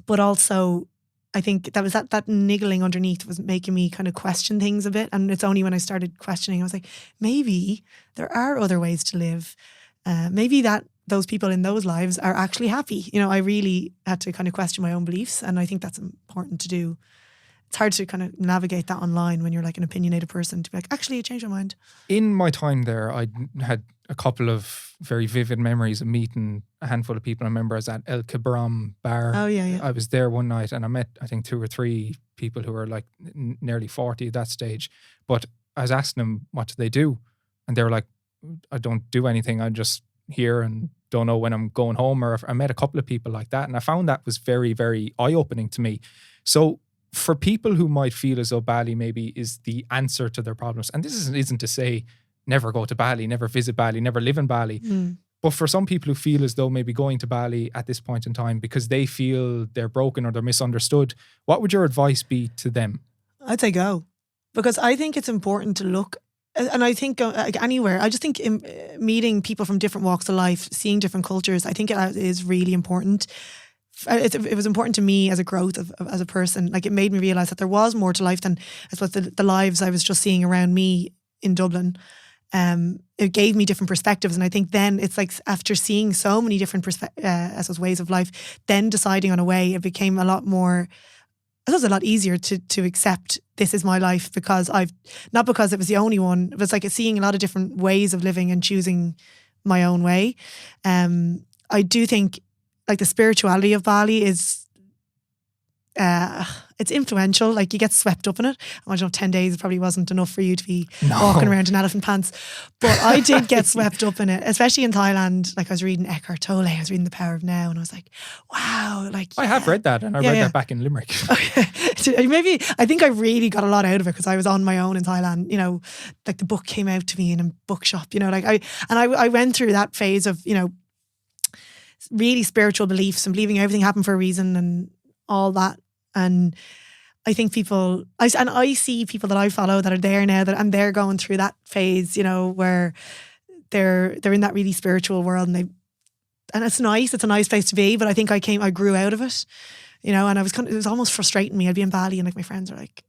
But also, I think that was that niggling underneath was making me kind of question things a bit. And it's only when I started questioning, I was like, maybe there are other ways to live. Maybe that those people in those lives are actually happy. You know, I really had to kind of question my own beliefs. And I think that's important to do. It's hard to kind of navigate that online when you're like an opinionated person to be like, actually, I changed my mind. In my time there, I had a couple of very vivid memories of meeting a handful of people. I remember I was at El Kabram bar. Oh, yeah. I was there one night and I met, I think, 2 or 3 people who were like nearly 40 at that stage. But I was asking them, what do they do? And they were like, I don't do anything. I'm just here and don't know when I'm going home. Or I met a couple of people like that. And I found that was very, very eye-opening to me. So for people who might feel as though Bali maybe is the answer to their problems, and this isn't to say never go to Bali, never visit Bali, never live in Bali. But for some people who feel as though maybe going to Bali at this point in time because they feel they're broken or they're misunderstood, what would your advice be to them? I'd say go. Because I think it's important to look, and I think anywhere, I just think meeting people from different walks of life, seeing different cultures, I think it is really important. It was important to me as a growth as a person. Like it made me realise that there was more to life than I suppose the lives I was just seeing around me in Dublin. It gave me different perspectives, and I think then it's like after seeing so many different ways of life, then deciding on a way, it became a lot more. It was a lot easier to accept this is my life because not because it was the only one. It was like seeing a lot of different ways of living and choosing my own way. I do think like the spirituality of Bali is it's influential. Like you get swept up in it. I don't know, 10 days probably wasn't enough for you to be walking around in elephant pants. But I did get swept up in it, especially in Thailand. Like I was reading Eckhart Tolle, I was reading The Power of Now, and I was like, wow. Like I have read that, and I read that back in Limerick. Maybe I think I really got a lot out of it because I was on my own in Thailand. You know, like the book came out to me in a bookshop. You know, like I went through that phase of, you know, really spiritual beliefs and believing everything happened for a reason and all that. And I think I see people that I follow that are there now and they're going through that phase, you know, where they're in that really spiritual world, and it's nice. It's a nice place to be. But I think I grew out of it, you know, and it was almost frustrating me. I'd be in Bali and like my friends are like,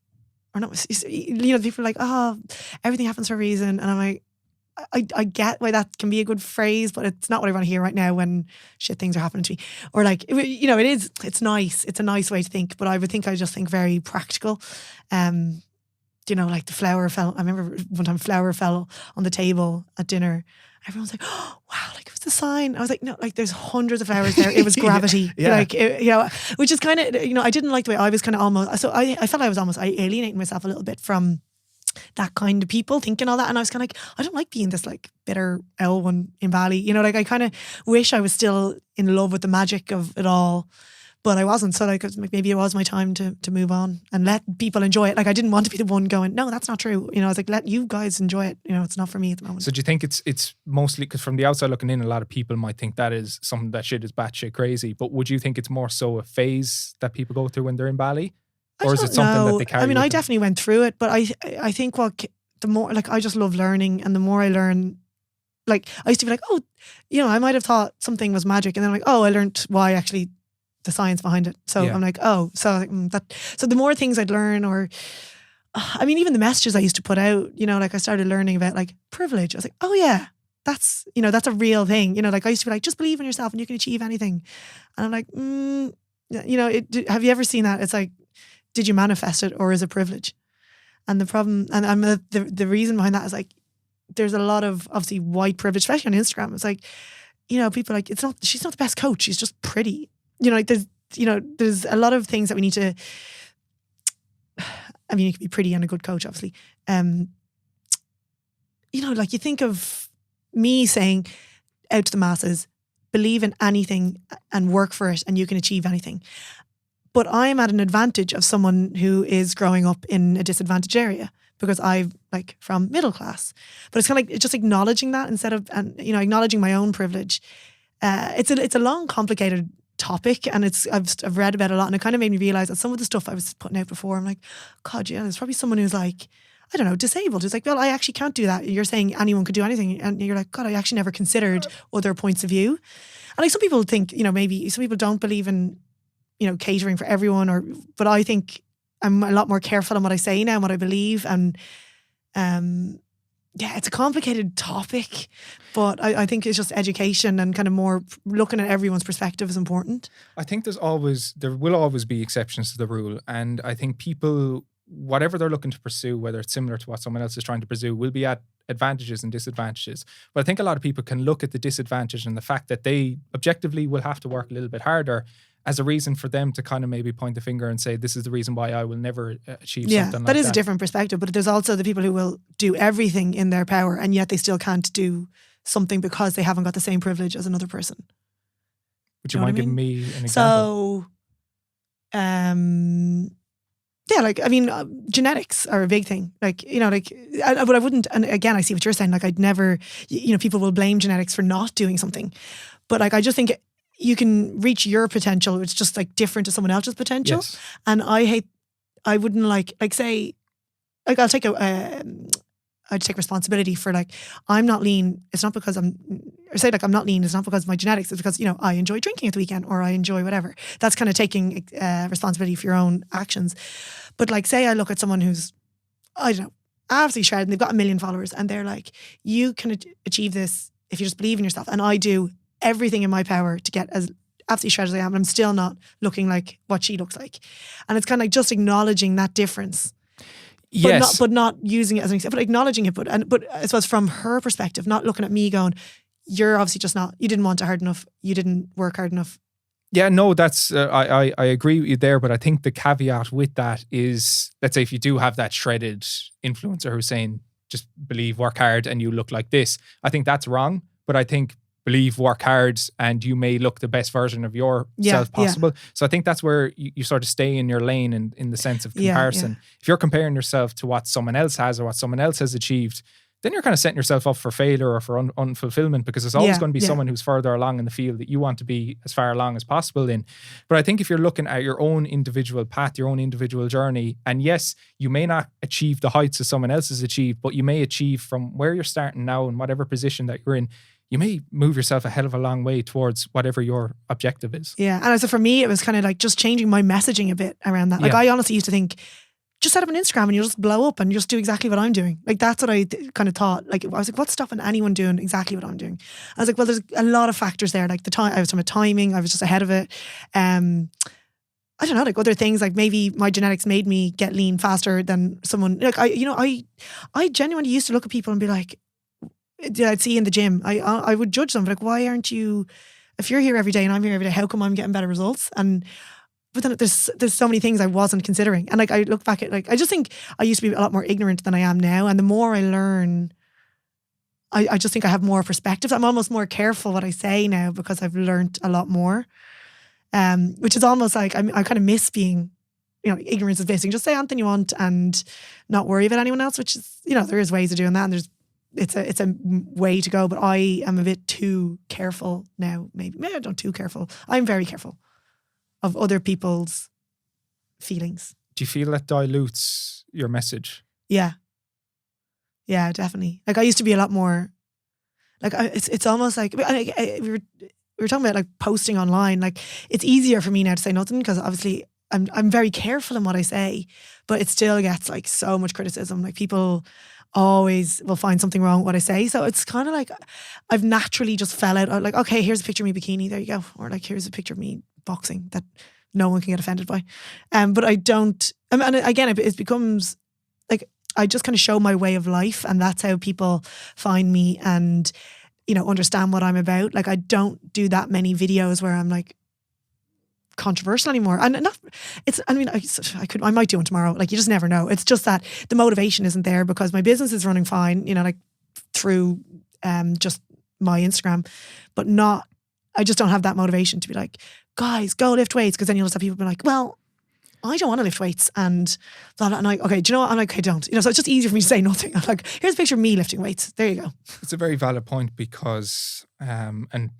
or not, you know, people are like, oh, everything happens for a reason. And I'm like, I get why that can be a good phrase, but it's not what I want to hear right now when shit things are happening to me. Or like, you know, it's nice. It's a nice way to think, but I just think very practical. You know, like the flower fell. I remember one time flower fell on the table at dinner. Everyone's like, oh, wow, like it was the sign. I was like, no, like there's hundreds of flowers there. It was gravity. Like, you know, which is kind of, you know, I didn't like the way I was kind of almost, so I felt I was almost alienating myself a little bit from that kind of people thinking all that. And I was kind of like, I don't like being this like bitter L1 in Bali. You know, like I kind of wish I was still in love with the magic of it all, but I wasn't. So like maybe it was my time to move on and let people enjoy it. Like I didn't want to be the one going, no, that's not true. You know, I was like, let you guys enjoy it. You know, it's not for me at the moment. So do you think it's mostly, because from the outside looking in, a lot of people might think that is something that shit is batshit crazy, but would you think it's more so a phase that people go through when they're in Bali? Or is it something that they carry? I mean, I definitely went through it, but I think the more, like, I just love learning, and the more I learn, like, I used to be like, oh, you know, I might have thought something was magic, and then I'm like, oh, I learned why actually the science behind it. So I'm like, oh, so so the more things I'd learn, or I mean, even the messages I used to put out, you know, like I started learning about like privilege. I was like, oh yeah, that's, you know, that's a real thing. You know, like I used to be like, just believe in yourself and you can achieve anything. And I'm like, you know, have you ever seen that? It's like, did you manifest it, or is it privilege? And the problem, and the reason behind that is like, there's a lot of obviously white privilege, especially on Instagram. It's like, you know, people are like, she's not the best coach. She's just pretty. You know, like there's a lot of things that we need to, I mean, you can be pretty and a good coach, obviously. You know, like you think of me saying out to the masses, believe in anything and work for it and you can achieve anything. But I'm at an advantage of someone who is growing up in a disadvantaged area because I'm like from middle class. But it's kind of like just acknowledging that instead of, and you know, acknowledging my own privilege. It's a long, complicated topic, and I've read about it a lot, and it kind of made me realize that some of the stuff I was putting out before, I'm like, God, yeah, there's probably someone who's like, I don't know, disabled. It's like, well, I actually can't do that. You're saying anyone could do anything, and you're like, God, I actually never considered other points of view. And like some people think, you know, maybe some people don't believe in, you know, catering for everyone, but I think I'm a lot more careful on what I say now and what I believe, and yeah, it's a complicated topic, but I think it's just education and kind of more looking at everyone's perspective is important. I think there will always be exceptions to the rule, and I think people, whatever they're looking to pursue, whether it's similar to what someone else is trying to pursue, will be at advantages and disadvantages. But I think a lot of people can look at the disadvantage and the fact that they objectively will have to work a little bit harder as a reason for them to kind of maybe point the finger and say, this is the reason why I will never achieve something like that. That is a different perspective, but there's also the people who will do everything in their power and yet they still can't do something because they haven't got the same privilege as another person. Would you mind giving me an example? So, yeah, like, I mean, genetics are a big thing. Like, you know, like, but I wouldn't, and again, I see what you're saying. Like, I'd never, you know, people will blame genetics for not doing something. But like, I just think you can reach your potential. It's just like different to someone else's potential. Yes. And I wouldn't like say, like, I'd take responsibility for like, I'm not lean. It's not because I'm not lean. It's not because of my genetics. It's because, you know, I enjoy drinking at the weekend or I enjoy whatever. That's kind of taking responsibility for your own actions. But like, say I look at someone who's, I don't know, absolutely shredded and they've got 1 million followers and they're like, you can achieve this if you just believe in yourself. And I do everything in my power to get as absolutely shredded as I am, and I'm still not looking like what she looks like. And it's kind of like just acknowledging that difference. Yes. But not using it as an example, but acknowledging it. But I suppose from her perspective, not looking at me going, you're obviously just not, you didn't want it hard enough, you didn't work hard enough, Yeah, no, that's I agree with you there, but I think the caveat with that is, let's say if you do have that shredded influencer who's saying just believe, work hard, and you look like this, I think that's wrong. But I think believe, work hard, and you may look the best version of yourself possible. So I think that's where you sort of stay in your lane in the sense of comparison. If you're comparing yourself to what someone else has or what someone else has achieved, then you're kind of setting yourself up for failure or for unfulfillment, because there's always going to be someone who's further along in the field that you want to be as far along as possible in. But I think if you're looking at your own individual path, your own individual journey, and yes, you may not achieve the heights that someone else has achieved, but you may achieve from where you're starting now and whatever position that you're in, you may move yourself a hell of a long way towards whatever your objective is. Yeah. And so for me, it was kind of like just changing my messaging a bit around that. Like I honestly used to think, just set up an Instagram and you'll just blow up and you just do exactly what I'm doing. Like that's what I kind of thought. Like I was like, what's stopping anyone doing exactly what I'm doing? I was like, well, there's a lot of factors there. Like the time, I was talking about timing, I was just ahead of it. I don't know, like other things, like maybe my genetics made me get lean faster than someone. Like I genuinely used to look at people and be like, I'd see in the gym, I would judge them, like, why aren't you, if you're here every day and I'm here every day, how come I'm getting better results? But then there's so many things I wasn't considering. And like I look back at, like, I just think I used to be a lot more ignorant than I am now. And the more I learn, I just think I have more perspectives. I'm almost more careful what I say now because I've learned a lot more. Which is almost like I kind of miss being, ignorance is basically just say anything you want and not worry about anyone else, which is, there is ways of doing that. And it's a way to go, but I am a bit too careful now. Maybe I'm not too careful. I'm very careful of other people's feelings. Do you feel that dilutes your message? Yeah, definitely. Like I used to be a lot more. Like it's almost like we were talking about like posting online. Like it's easier for me now to say nothing because obviously I'm very careful in what I say, but it still gets like so much criticism. Like people always will find something wrong with what I say. So it's kind of like I've naturally just fell out. Like, okay, here's a picture of me bikini. There you go. Or like, here's a picture of me boxing that no one can get offended by. But I don't, and again, it becomes like, I just kind of show my way of life and that's how people find me and, understand what I'm about. Like I don't do that many videos where I'm like controversial anymore. And I might do one tomorrow. Like you just never know. It's just that the motivation isn't there because my business is running fine, like through just my Instagram, but I just don't have that motivation to be like, guys, go lift weights. Because then you'll just have people be like, well, I don't want to lift weights. And I'm like, okay, do you know what? I'm like, okay, don't. So it's just easier for me to say nothing. I'm like, here's a picture of me lifting weights. There you go. It's a very valid point because, and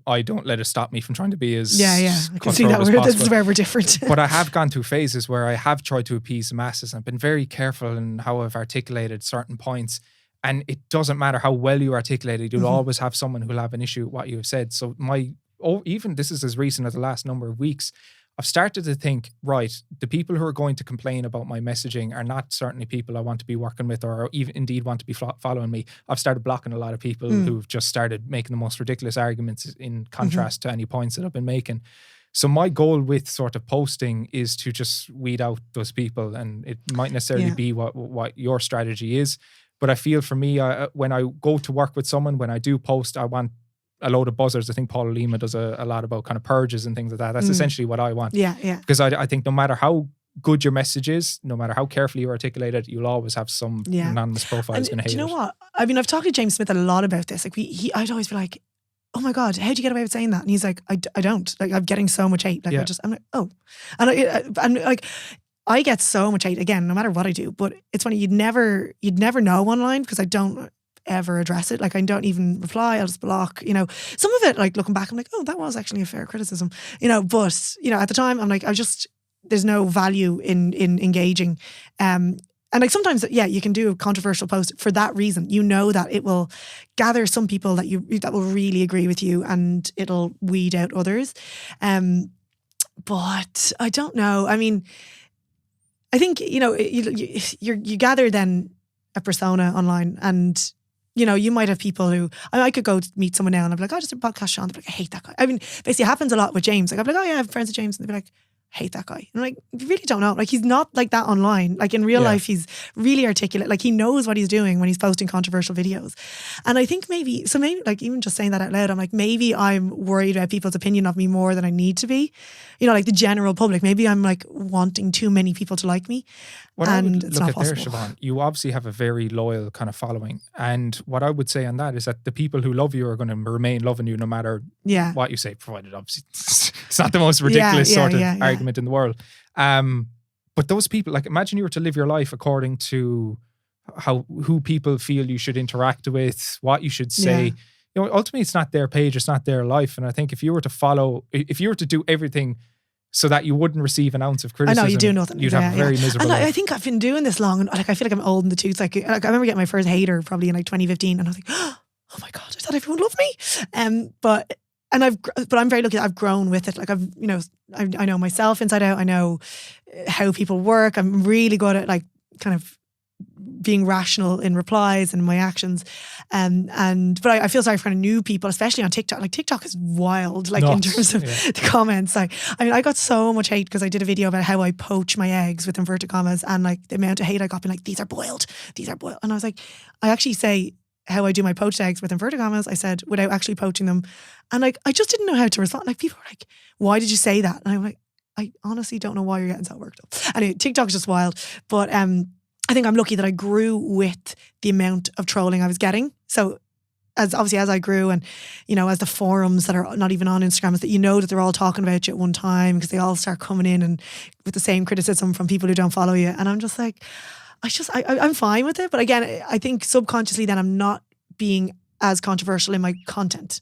I don't let it stop me from trying to be as I can see that this is where we're different. But I have gone through phases where I have tried to appease the masses. I've been very careful in how I've articulated certain points. And it doesn't matter how well you articulate it, you'll always have someone who'll have an issue with what you have said. So even this is as recent as the last number of weeks, I've started to think, right, the people who are going to complain about my messaging are not certainly people I want to be working with or even indeed want to be following me. I've started blocking a lot of people who've just started making the most ridiculous arguments in contrast to any points that I've been making. So my goal with sort of posting is to just weed out those people, and it might necessarily be what your strategy is. But I feel for me, when I go to work with someone, when I do post, I want a load of buzzers. I think Paula Lima does a lot about kind of purges and things like that. That's essentially what I want. Yeah. Because I think no matter how good your message is, no matter how carefully you articulate it, you'll always have some anonymous profile who's going to hate it. Do you know what? I mean, I've talked to James Smith a lot about this. Like I'd always be like, oh my God, how'd you get away with saying that? And he's like, I don't. Like I'm getting so much hate. Like I'm like, oh. And I'm like, I get so much hate again, no matter what I do. But it's funny, you'd never know online because I don't ever address it. Like I don't even reply. I'll just block. Some of it, like looking back, I'm like, oh, that was actually a fair criticism. But at the time, I'm like, there's no value in engaging. And like sometimes, you can do a controversial post for that reason. That it will gather some people that will really agree with you, and it'll weed out others. But I don't know. I mean, I think you gather then a persona online, and you might have people who I could go meet someone now and I'd be like, oh, just a podcast, Sean. They'd be like, I hate that guy. I mean, basically, it happens a lot with James. Like, I'd be like, oh yeah, I have friends with James, and they'd be like, hate that guy. And I'm like, you really don't know. Like, he's not like that online. Like, in real life, he's really articulate. Like, he knows what he's doing when he's posting controversial videos. And I think maybe like, even just saying that out loud, I'm like, maybe I'm worried about people's opinion of me more than I need to be. You know, like the general public. Maybe I'm like wanting too many people to like me. What and I would it's look not at there, possible. Siobhan, you obviously have a very loyal kind of following. And what I would say on that is that the people who love you are going to remain loving you no matter Yeah. what you say, provided obviously it's not the most ridiculous sort of argument in the world. But those people, like, imagine you were to live your life according to who people feel you should interact with, what you should say. Yeah. You know, ultimately it's not their page, it's not their life. And I think if you were to do everything so that you wouldn't receive an ounce of criticism, I know, you do nothing. You'd have a very miserable And life. I think I've been doing this long, and like I feel like I'm old in the tooth. Like I remember getting my first hater probably in like 2015, and I was like, oh my God, I thought everyone loved me. But I'm very lucky that I've grown with it. Like I know myself inside out. I know how people work. I'm really good at like kind of being rational in replies and my actions. But I feel sorry for kind of new people, especially on TikTok. Like TikTok is wild, like in terms of the comments. Like, I mean, I got so much hate because I did a video about how I poach my eggs with inverted commas, and like the amount of hate I got being like, these are boiled. And I was like, I actually say how I do my poached eggs with inverted commas. I said, without actually poaching them. And like, I just didn't know how to respond. Like, people were like, why did you say that? And I'm like, I honestly don't know why you're getting so worked up. Anyway, TikTok's just wild. But I think I'm lucky that I grew with the amount of trolling I was getting. So as I grew, and you know, as the forums that are not even on Instagram, is that you know that they're all talking about you at one time because they all start coming in and with the same criticism from people who don't follow you. And I'm just like, I'm fine with it. But again, I think subconsciously then I'm not being as controversial in my content,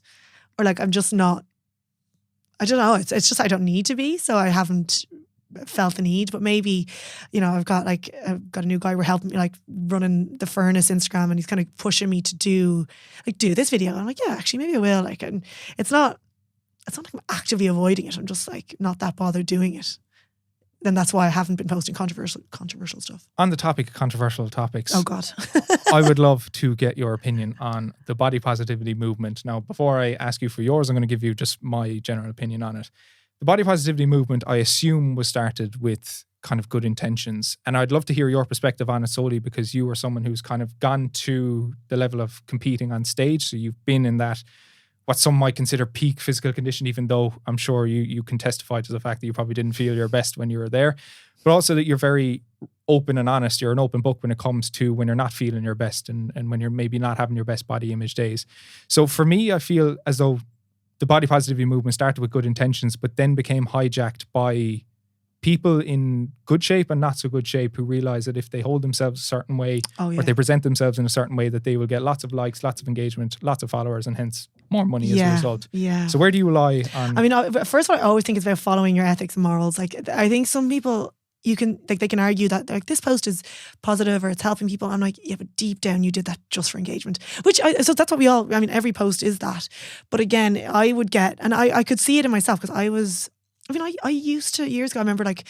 or like I'm just not. I don't know. It's just I don't need to be, so I haven't felt the need. But maybe, you know, I've got a new guy who helping me like running the Furnace Instagram, and he's kind of pushing me to do this video. And I'm like, yeah, actually maybe I will. Like, and it's not like I'm actively avoiding it. I'm just like not that bothered doing it. Then that's why I haven't been posting controversial stuff. On the topic of controversial topics, oh God, I would love to get your opinion on the body positivity movement. Now, before I ask you for yours, I'm going to give you just my general opinion on it. The body positivity movement, I assume, was started with kind of good intentions. And I'd love to hear your perspective on it solely because you are someone who's kind of gone to the level of competing on stage. So you've been in that, what some might consider peak physical condition, even though I'm sure you can testify to the fact that you probably didn't feel your best when you were there. But also that you're very open and honest. You're an open book when it comes to when you're not feeling your best and when you're maybe not having your best body image days. So for me, I feel as though the body positivity movement started with good intentions, but then became hijacked by people in good shape and not so good shape who realize that if they hold themselves a certain way or they present themselves in a certain way, that they will get lots of likes, lots of engagement, lots of followers, and hence more money as a result. Yeah. So where do you lie on? I mean, first of all, I always think it's about following your ethics and morals. Like, I think some people, you can, like, they can argue that like this post is positive or it's helping people. I'm like, yeah, but deep down you did that just for engagement, so that's what I mean, every post is that. But again, I would get, and I could see it in myself because I used to, years ago, I remember like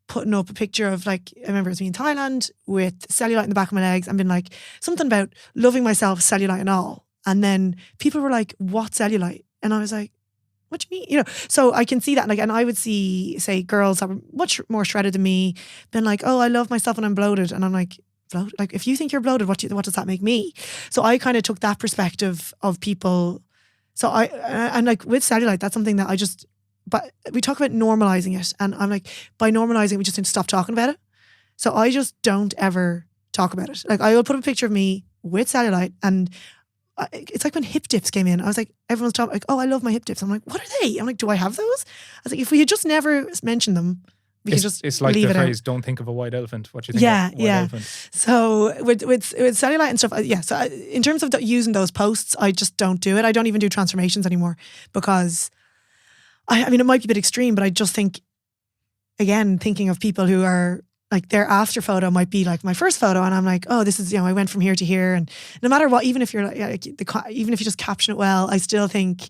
putting up a picture of like, I remember it was me in Thailand with cellulite in the back of my legs and been like, something about loving myself, cellulite and all. And then people were like, what cellulite? And I was like, what do you mean? You know, so I can see that. Like, and I would see, say, girls that were much more shredded than me, been like, oh, I love myself when I'm bloated. And I'm like, bloated? Like, if you think you're bloated, what does that make me? So I kind of took that perspective of people. So and like with cellulite, that's something that but we talk about normalizing it. And I'm like, by normalizing it, we just need to stop talking about it. So I just don't ever talk about it. Like, I will put a picture of me with cellulite, and it's like when hip dips came in, I was like, everyone's talking like, oh, I love my hip dips. I'm like, what are they? I'm like, do I have those? I was like, if we had just never mentioned them, it's like the phrase, out. Don't think of a white elephant. What you think of a white elephant? So with cellulite and stuff, so in terms of using those posts, I just don't do it. I don't even do transformations anymore because I mean, it might be a bit extreme, but I just think, again, thinking of people who are like, their after photo might be like my first photo, and I'm like, oh, this is, you know, I went from here to here, and no matter what, even if you're even if you just caption it well, I still think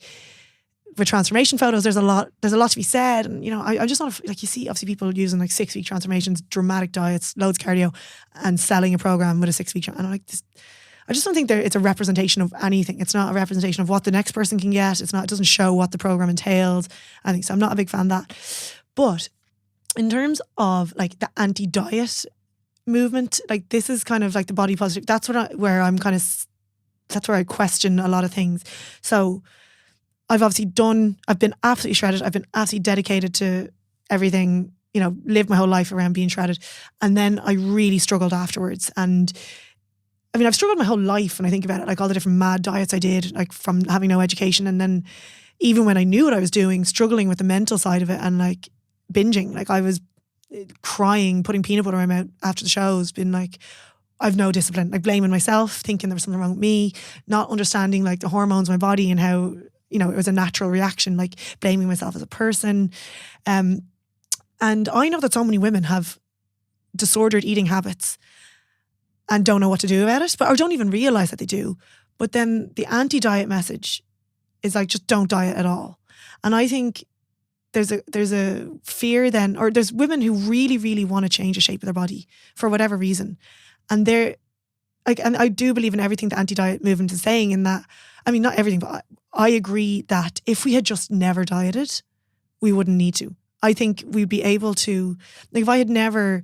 with transformation photos, there's a lot to be said, and you know, I just not like, you see obviously people using like 6-week transformations, dramatic diets, loads of cardio, and selling a program with a 6-week, and I'm like, this. I just don't think it's a representation of anything. It's not a representation of what the next person can get. It doesn't show what the program entails. I think so. I'm not a big fan of that. But in terms of like the anti-diet movement, like this is kind of like the body positive. That's where I'm kind of, that's where I question a lot of things. So I've been absolutely shredded. I've been absolutely dedicated to everything, you know, lived my whole life around being shredded. And then I really struggled afterwards. And I mean, I've struggled my whole life when I think about it, like all the different mad diets I did, like from having no education. And then even when I knew what I was doing, struggling with the mental side of it and like binging, like I was crying, putting peanut butter in my mouth after the shows, been like, I've no discipline, like blaming myself, thinking there was something wrong with me, not understanding like the hormones in my body and how, you know, it was a natural reaction, like blaming myself as a person. And I know that so many women have disordered eating habits and don't know what to do about it, or don't even realize that they do. But then the anti-diet message is like, just don't diet at all. And I think there's a fear then, or there's women who really, really want to change the shape of their body for whatever reason. And they're like, and I do believe in everything the anti-diet movement is saying, in that, I mean, not everything, but I agree that if we had just never dieted, we wouldn't need to. I think we'd be able to, like if I had never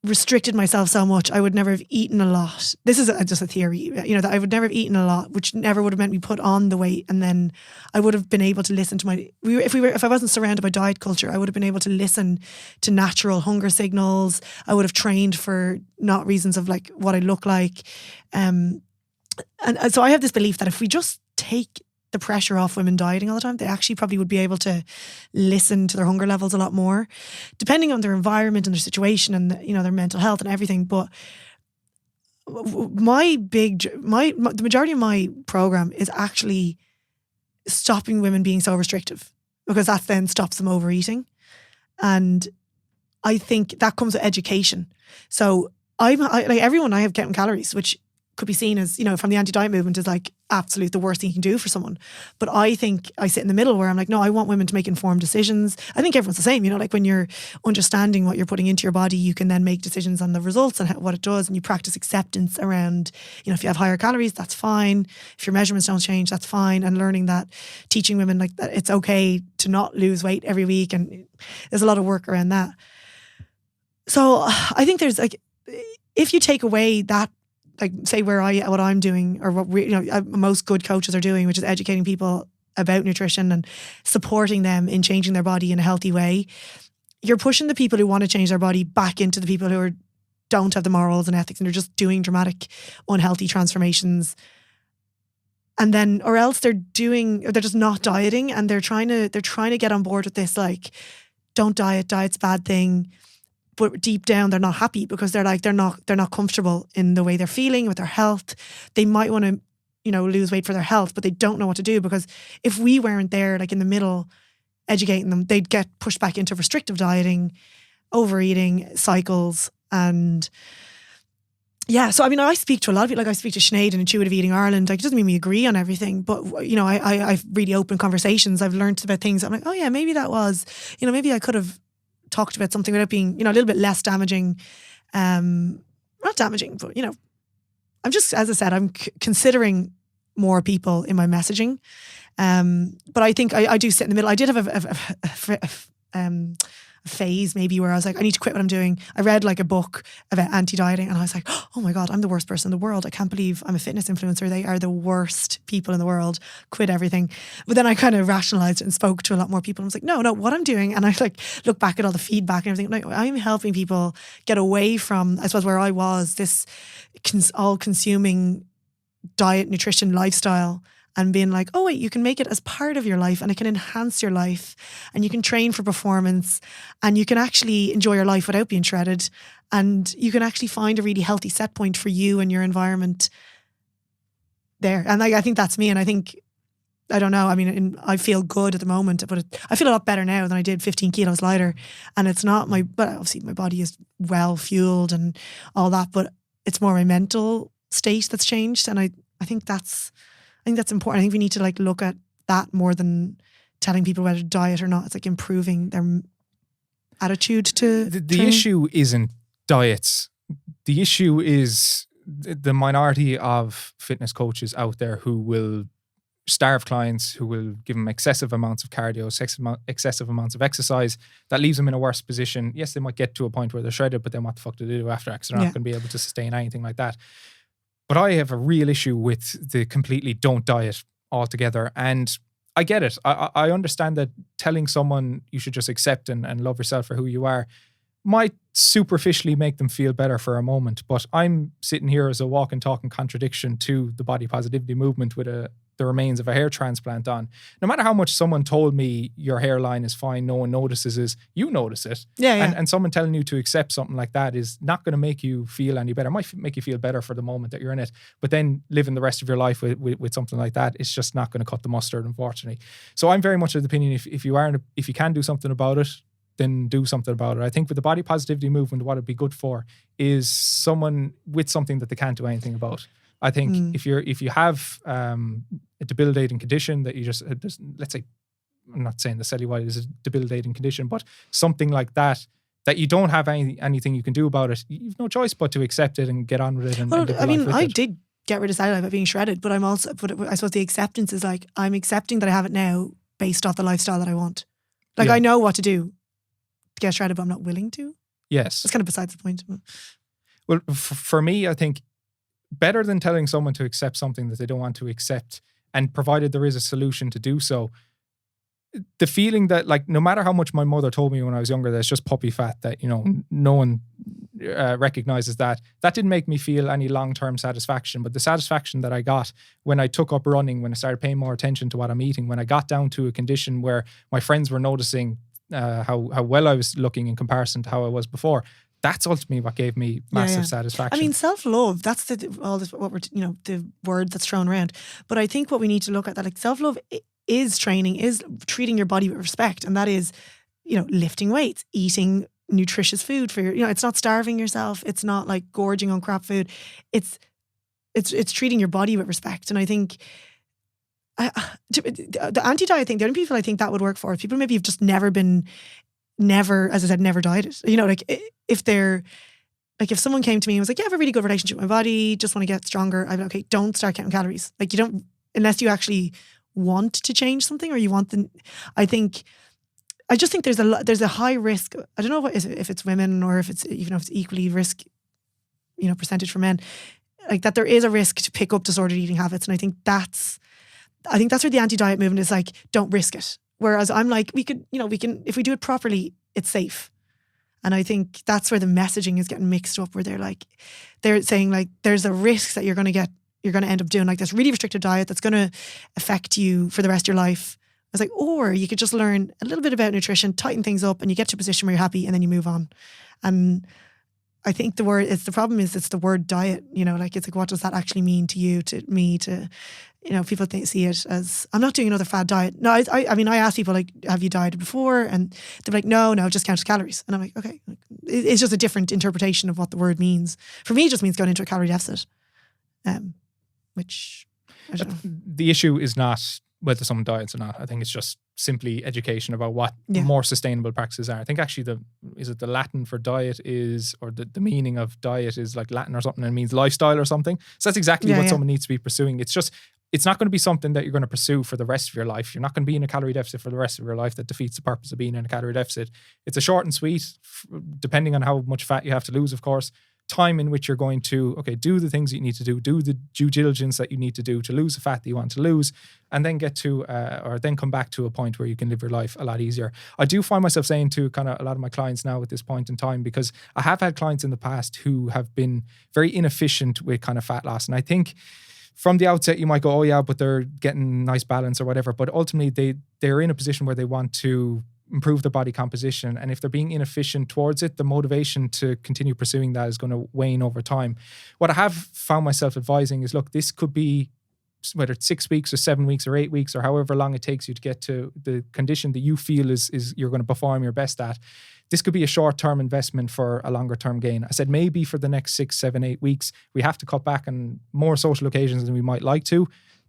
restricted myself so much, I would never have eaten a lot. This is just a theory, you know, that I would never have eaten a lot, which never would have meant me put on the weight. And then I would have been able to listen to if I wasn't surrounded by diet culture, I would have been able to listen to natural hunger signals. I would have trained for not reasons of like what I look like. And so I have this belief that if we just take the pressure off women dieting all the time, they actually probably would be able to listen to their hunger levels a lot more, depending on their environment and their situation and their mental health and everything. But the majority of my program is actually stopping women being so restrictive, because that then stops them overeating. And I think that comes with education. So like everyone, I have counting calories, which could be seen as, from the anti-diet movement is like absolute the worst thing you can do for someone. But I think I sit in the middle where I'm like, no, I want women to make informed decisions. I think everyone's the same, like when you're understanding what you're putting into your body, you can then make decisions on the results and what it does. And you practice acceptance around, if you have higher calories, that's fine. If your measurements don't change, that's fine. And learning that, teaching women like that it's okay to not lose weight every week. And there's a lot of work around that. So I think there's like, if you take away that, like say what I'm doing, or what most good coaches are doing, which is educating people about nutrition and supporting them in changing their body in a healthy way, you're pushing the people who want to change their body back into the people who don't have the morals and ethics and are just doing dramatic, unhealthy transformations. And then, or else they're just not dieting, and they're trying to get on board with this, like, don't diet's a bad thing. But deep down, they're not happy because they're not comfortable in the way they're feeling with their health. They might want to, lose weight for their health, but they don't know what to do, because if we weren't there, like in the middle, educating them, they'd get pushed back into restrictive dieting, overeating cycles. And yeah, so I mean, I speak to a lot of people. Like I speak to Sinead in Intuitive Eating Ireland. Like, it doesn't mean we agree on everything, but I've really open conversations. I've learned about things. I'm like, oh yeah, maybe that was, maybe I could have talked about something without being, a little bit less damaging. Not damaging, but, I'm just, as I said, I'm considering more people in my messaging. But I think I do sit in the middle. I did have a phase maybe where I was like, I need to quit what I'm doing. I read like a book about anti-dieting and I was like, oh my God, I'm the worst person in the world. I can't believe I'm a fitness influencer. They are the worst people in the world. Quit everything. But then I kind of rationalized it and spoke to a lot more people. I was like, no, what I'm doing. And I like look back at all the feedback and everything. Like, I'm helping people get away from, I suppose, where I was, this all consuming diet, nutrition, lifestyle, and being like, oh wait, you can make it as part of your life, and it can enhance your life, and you can train for performance, and you can actually enjoy your life without being shredded, and you can actually find a really healthy set point for you and your environment there. And I think that's me. And I think, I don't know, I mean, I feel good at the moment, but I feel a lot better now than I did 15 kilos lighter. And it's not but obviously my body is well fueled and all that, but it's more my mental state that's changed. And I think that's important. I think we need to like look at that more than telling people whether to diet or not. It's like improving their attitude to the issue isn't diets. The issue is the minority of fitness coaches out there who will starve clients who will give them excessive amounts of cardio, excessive amounts of exercise. That leaves them in a worse position. Yes, they might get to a point where they're shredded, but then what the fuck do they do after? Because they're not going to be able to sustain anything like that. But I have a real issue with the completely don't diet altogether. And I get it. I understand that telling someone you should just accept and love yourself for who you are might superficially make them feel better for a moment. But I'm sitting here as a walking, talking contradiction to the body positivity movement with the remains of a hair transplant on. No matter how much someone told me your hairline is fine, no one notices, is you notice it. Yeah. And someone telling you to accept something like that is not going to make you feel any better. It might make you feel better for the moment that you're in it. But then living the rest of your life with something like that, it's just not going to cut the mustard, unfortunately. So I'm very much of the opinion if you can do something about it, then do something about it. I think with the body positivity movement, what it'd be good for is someone with something that they can't do anything about. I think if you have a debilitating condition that you just let's say, I'm not saying the cellulite is a debilitating condition, but something like that you don't have anything you can do about it, you've no choice but to accept it and get on with it. And I did get rid of cellulite by being shredded, but I suppose the acceptance is like, I'm accepting that I have it now based off the lifestyle that I want. Like I know what to do to get shredded, but I'm not willing to. Yes. That's kind of besides the point. Well, for me, I think better than telling someone to accept something that they don't want to accept, and provided there is a solution to do so, the feeling that, like, no matter how much my mother told me when I was younger that it's just puppy fat, that, you know, no one recognizes that didn't make me feel any long-term satisfaction. But the satisfaction that I got when I took up running, when I started paying more attention to what I'm eating, when I got down to a condition where my friends were noticing how well I was looking in comparison to how I was before, that's ultimately what gave me massive satisfaction. I mean, self-love, that's the word that's thrown around. But I think what we need to look at, that like self-love is training, is treating your body with respect. And that is, you know, lifting weights, eating nutritious food for your, you know, it's not starving yourself. It's not like gorging on crap food. It's treating your body with respect. And I think the anti-diet thing, the only people I think that would work for is people maybe have just never, as I said, never dieted. You know, like if someone came to me and was like, yeah, I have a really good relationship with my body, just want to get stronger, I'd be like, okay, don't start counting calories. Like, you don't, unless you actually want to change something, or you want I just think there's a high risk. I don't know if it's women or if it's equally risk, you know, percentage for men, like that there is a risk to pick up disordered eating habits. And I think that's where the anti-diet movement is like, don't risk it. Whereas I'm like, we can, if we do it properly, it's safe. And I think that's where the messaging is getting mixed up, where they're saying like, there's a risk that you're going to end up doing like this really restrictive diet that's going to affect you for the rest of your life. I was like, or you could just learn a little bit about nutrition, tighten things up, and you get to a position where you're happy, and then you move on. And I think the problem is it's the word diet, you know, like it's like, what does that actually mean to you, to me, to, you know, people see it as, I'm not doing another fad diet. No, I mean, I ask people like, have you dieted before? And they're like, no, just count calories. And I'm like, okay, it's just a different interpretation of what the word means. For me, it just means going into a calorie deficit, which I don't know. The issue is not whether someone diets or not. I think it's just simply education about what more sustainable practices are. I think actually the Latin for diet is, or the meaning of diet is like Latin or something, and it means lifestyle or something. So that's exactly what someone needs to be pursuing. It's not going to be something that you're going to pursue for the rest of your life. You're not going to be in a calorie deficit for the rest of your life. That defeats the purpose of being in a calorie deficit. It's a short and sweet, depending on how much fat you have to lose, of course, time in which you're going to, do the things that you need to do the due diligence that you need to do to lose the fat that you want to lose, and then get to, or then come back to a point where you can live your life a lot easier. I do find myself saying to kind of a lot of my clients now at this point in time, because I have had clients in the past who have been very inefficient with kind of fat loss. And I think from the outset, you might go, oh yeah, but they're getting nice balance or whatever. But ultimately they're in a position where they want to improve their body composition. And if they're being inefficient towards it, the motivation to continue pursuing that is going to wane over time. What I have found myself advising is, look, this could be, whether it's 6 weeks or 7 weeks or 8 weeks or however long it takes you to get to the condition that you feel is you're going to perform your best at. This could be a short-term investment for a longer-term gain. I said maybe for the next 6, 7, 8 weeks, we have to cut back on more social occasions than we might like to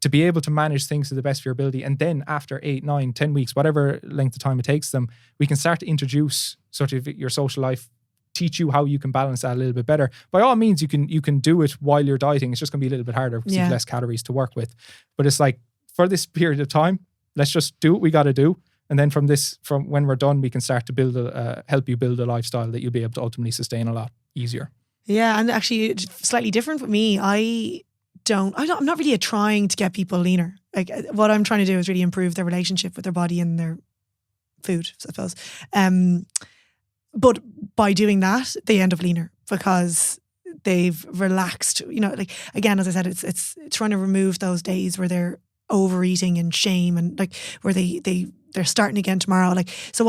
be able to manage things to the best of your ability. And then after 8, 9, 10 weeks, whatever length of time it takes them, we can start to introduce sort of your social life, teach you how you can balance that a little bit better. By all means, you can do it while you're dieting. It's just going to be a little bit harder because you have less calories to work with. But it's like, for this period of time, let's just do what we got to do. And then from when we're done, we can start to help you build a lifestyle that you'll be able to ultimately sustain a lot easier. Yeah, and actually slightly different with me. I'm not really trying to get people leaner. Like what I'm trying to do is really improve their relationship with their body and their food, I suppose. But by doing that, they end up leaner because they've relaxed. Like again, as I said, it's trying to remove those days where they're overeating and shame and like where they're starting again tomorrow. Like so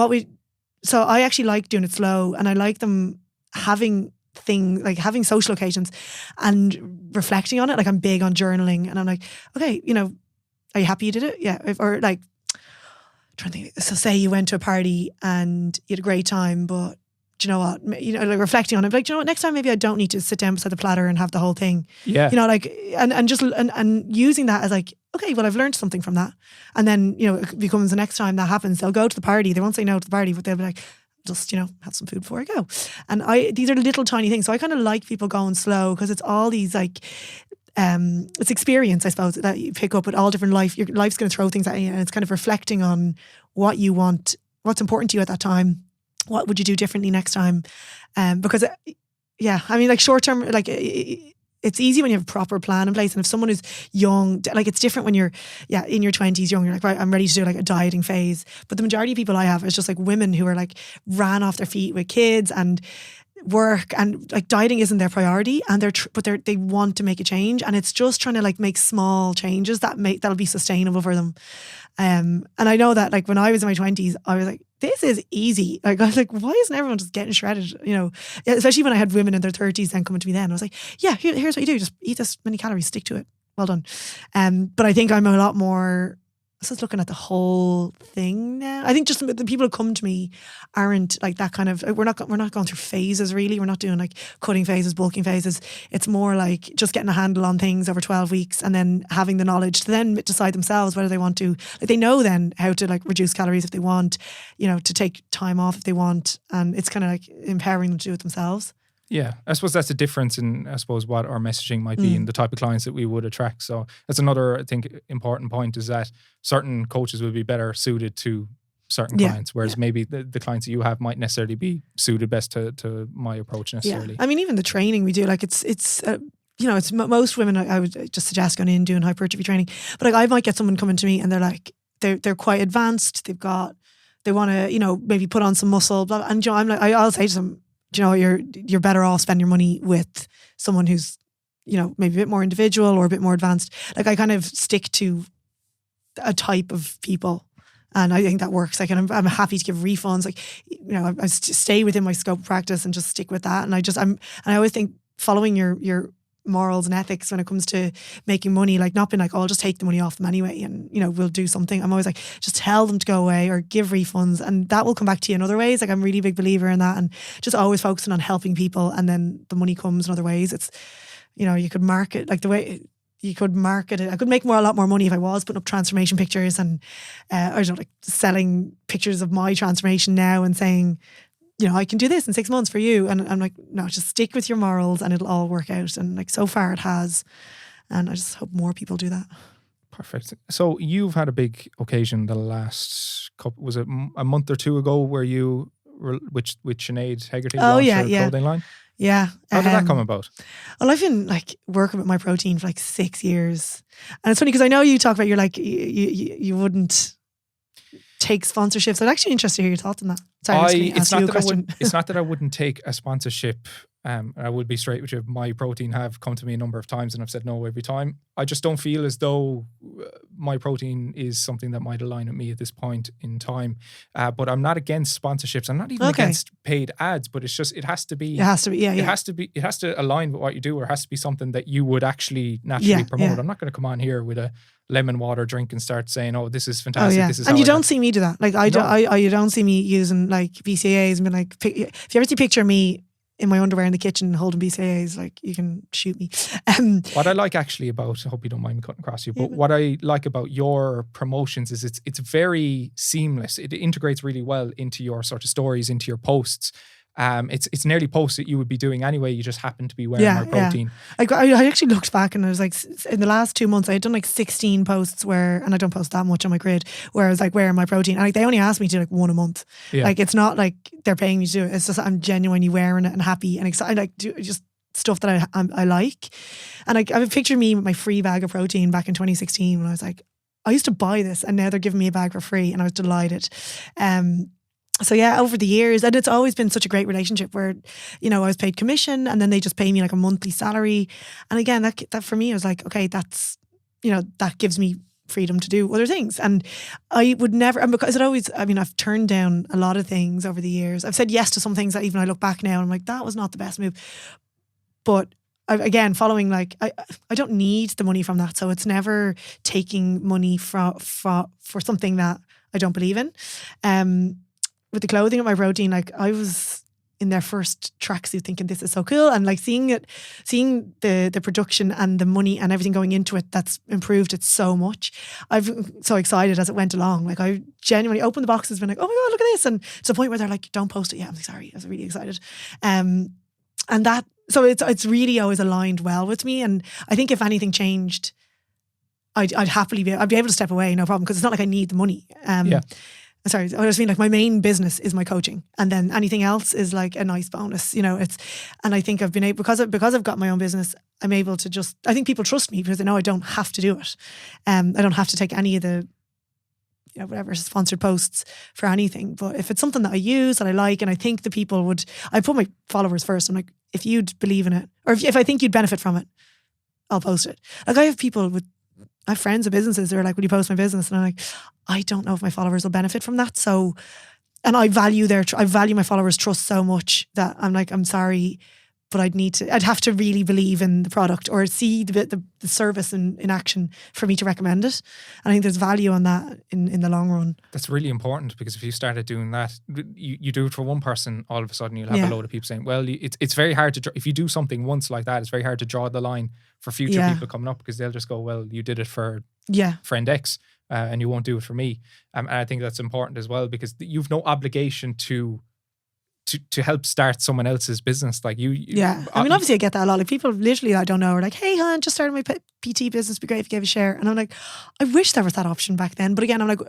I actually like doing it slow, and I like them having having social occasions and reflecting on it. Like I'm big on journaling, and I'm like, okay, are you happy you did it? Yeah. Or like, trying to think. So say you went to a party and you had a great time, but do you know what? Like reflecting on it, like, do you know what? Next time maybe I don't need to sit down beside the platter and have the whole thing. Yeah. Like and using that as like, okay, well I've learned something from that, and then it becomes the next time that happens, they'll go to the party. They won't say no to the party, but they'll be like, just have some food before I go. And these are little tiny things. So I kind of like people going slow because it's all these like it's experience, I suppose, that you pick up with all different life. Your life's going to throw things at you, and it's kind of reflecting on what you want, what's important to you at that time. What would you do differently next time? Because I mean, like short term, like it's easy when you have a proper plan in place. And if someone is young, like it's different when you're in your 20s young, you're like, right, I'm ready to do like a dieting phase. But the majority of people I have is just like women who are like ran off their feet with kids and work, and like dieting isn't their priority, and they want to make a change, and it's just trying to like make small changes that'll be sustainable for them. And I know that like when I was in my 20s, I was like, this is easy. Like I was like, why isn't everyone just getting shredded? Especially when I had women in their 30s then coming to me then. I was like, yeah, here's what you do. Just eat this many calories, stick to it. Well done. But I think I'm a lot more, I was just looking at the whole thing now. I think just the people who come to me aren't like that kind of, we're not going through phases really. We're not doing like cutting phases, bulking phases. It's more like just getting a handle on things over 12 weeks and then having the knowledge to then decide themselves whether they want to, like they know then how to like reduce calories if they want, to take time off if they want. And it's kind of like empowering them to do it themselves. Yeah, I suppose that's the difference in, what our messaging might be and the type of clients that we would attract. So that's another, I think, important point is that certain coaches would be better suited to certain clients, whereas maybe the clients that you have might necessarily be suited best to my approach necessarily. Yeah. I mean, even the training we do, like it's most women, I would just suggest going in doing hypertrophy training. But like I might get someone coming to me and they're like, they're quite advanced. They want to, maybe put on some muscle, blah, blah. And I'm like, I'll say to them, you're better off spending your money with someone who's, maybe a bit more individual or a bit more advanced. Like I kind of stick to a type of people, and I think that works. Like, and I'm happy to give refunds. Like, I stay within my scope of practice and just stick with that. And I always think following your morals and ethics when it comes to making money, like not being like, oh, I'll just take the money off them anyway and we'll do something. I'm always like, just tell them to go away or give refunds, and that will come back to you in other ways. Like I'm really a big believer in that, and just always focusing on helping people, and then the money comes in other ways. It's you could market like the way you could market it. I could make a lot more money if I was putting up transformation pictures and like selling pictures of my transformation now and saying, I can do this in 6 months for you. And I'm like, no, just stick with your morals and it'll all work out. And like so far it has. And I just hope more people do that. Perfect. So you've had a big occasion the last couple, was it a month or two ago where you were with Sinead Hegarty launched her clothing line? Yeah. How did that come about? Well, I've been like working with My Protein for like 6 years. And it's funny because I know you talk about, you're like, you wouldn't take sponsorships. I'd actually interested to hear your thoughts on that. Sorry, it's not that I wouldn't take a sponsorship. I would be straight with you. My Protein have come to me a number of times and I've said no every time. I just don't feel as though My Protein is something that might align with me at this point in time. But I'm not against sponsorships. I'm not even against paid ads, but it's just, it has to be, it has to align with what you do, or it has to be something that you would actually naturally promote. Yeah. I'm not going to come on here with a lemon water drink and start saying, oh, this is fantastic. This is and you don't see me do that. Like you don't see me using like BCAAs and be like, if you ever see a picture of me in my underwear in the kitchen holding BCAAs, like you can shoot me. What I like actually about, I hope you don't mind me cutting across you, but what I like about your promotions is it's very seamless. It integrates really well into your sort of stories, into your posts. it's nearly posts that you would be doing anyway. You just happen to be wearing my protein. I actually looked back and I was like, in the last 2 months, I had done like 16 posts where, and I don't post that much on my grid, where I was like wearing my protein. And like they only asked me to do like one a month. Yeah. Like it's not like they're paying me to do it. It's just I'm genuinely wearing it and happy and excited. Like do just stuff that I like. And I have a picture of me with my free bag of protein back in 2016 when I was like, I used to buy this and now they're giving me a bag for free, and I was delighted. So yeah, over the years, and it's always been such a great relationship where, you know, I was paid commission and then they just pay me like a monthly salary. And again, that for me, I was like, okay, that's, you know, that gives me freedom to do other things. And I would never, and because it always, I mean, I've turned down a lot of things over the years. I've said yes to some things that even I look back now and I'm like, that was not the best move. But again, following like, I don't need the money from that. So it's never taking money for something that I don't believe in. With the clothing of my protein, like I was in their first tracksuit thinking this is so cool, and like seeing the production and the money and everything going into it, that's improved it so much. I've so excited as it went along. Like I genuinely opened the boxes, been like, oh my God, look at this. And to the point where they're like, don't post it yet. I'm like, sorry, I was really excited. And that, so it's really always aligned well with me. And I think if anything changed, I'd happily be able to step away, no problem, because it's not like I need the money. Sorry, I just mean like my main business is my coaching, and then anything else is like a nice bonus, you know. And I think I've been able, because I've got my own business, I'm able to just, I think people trust me because they know I don't have to do it. I don't have to take any of the, you know, whatever sponsored posts for anything. But if it's something that I use and I like, and I think the people would, I put my followers first. I'm like, if you'd believe in it, or if I think you'd benefit from it, I'll post it. Like I have friends of businesses that are like, will you post my business? And I'm like, I don't know if my followers will benefit from that. So, and I value my followers' trust so much that I'm like, I'm sorry, but I'd have to really believe in the product or see the service in action for me to recommend it. And I think there's value on that in the long run. That's really important, because if you started doing that, you do it for one person, all of a sudden you'll have a load of people saying, well, it's very hard to, if you do something once like that, it's very hard to draw the line for future people coming up, because they'll just go, well, you did it for friend X and you won't do it for me. And I think that's important as well, because you've no obligation to help start someone else's business. Like you I mean, obviously I get that a lot. Like people literally I don't know are like, hey hon, just started my PT business, be great if you gave a share. And I'm like, I wish there was that option back then. But again, I'm like,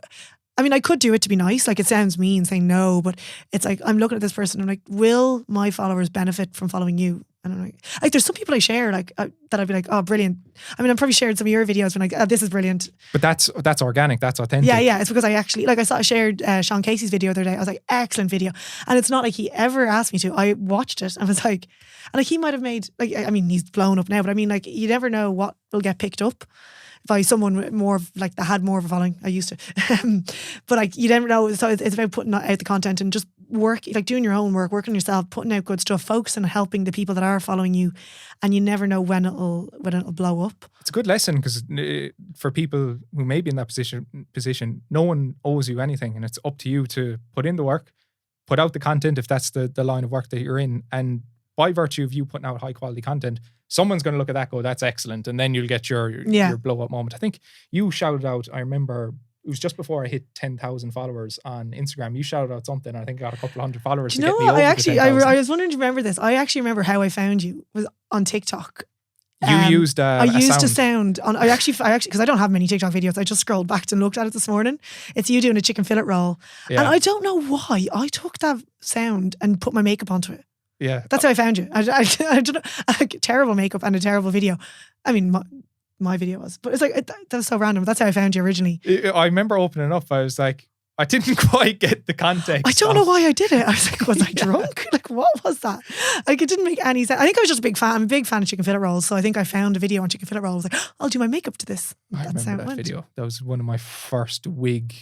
I mean, I could do it to be nice. Like it sounds mean saying no, but it's like, I'm looking at this person and I'm like, will my followers benefit from following you? And I'm like there's some people I share like that I'd be like, oh, brilliant. I mean, I'm probably shared some of your videos and like, oh, this is brilliant. But that's organic. That's authentic. Yeah. It's because I actually, like I shared Sean Casey's video the other day. I was like, excellent video. And it's not like he ever asked me to. I watched it and was like, and like he might have made, like, I mean, he's blown up now, but I mean, like, you never know what will get picked up by someone with more of, like, that had more of a following. I used to. But like, you never know. So it's about putting out the content and just doing your own work, working on yourself, putting out good stuff, focusing on helping the people that are following you, and you never know when it'll blow up. It's a good lesson, because for people who may be in that position, no one owes you anything, and it's up to you to put in the work, put out the content if that's the line of work that you're in, and by virtue of you putting out high quality content, someone's going to look at that, go, that's excellent, and then you'll get your blow up moment. I think you shouted out, I remember it was just before I hit 10,000 followers on Instagram. You shouted out something. I think I got a couple of hundred followers. Do you know what? I was wondering to remember this. I actually remember how I found you was on TikTok. I used a sound on. I actually because I don't have many TikTok videos. I just scrolled back and looked at it this morning. It's you doing a chicken fillet roll, and I don't know why I took that sound and put my makeup onto it. Yeah, that's how I found you. I don't know, terrible makeup and a terrible video. I mean, my video was, but it's like that was so random. That's how I found you originally. I remember opening up. I was like, I didn't quite get the context. I don't know why I did it. I was like, was I drunk? Like, what was that? Like, it didn't make any sense. I think I was just a big fan. I'm a big fan of chicken fillet rolls. So I think I found a video on chicken fillet rolls. I was like, I'll do my makeup to this. I remember that video. That was one of my first wig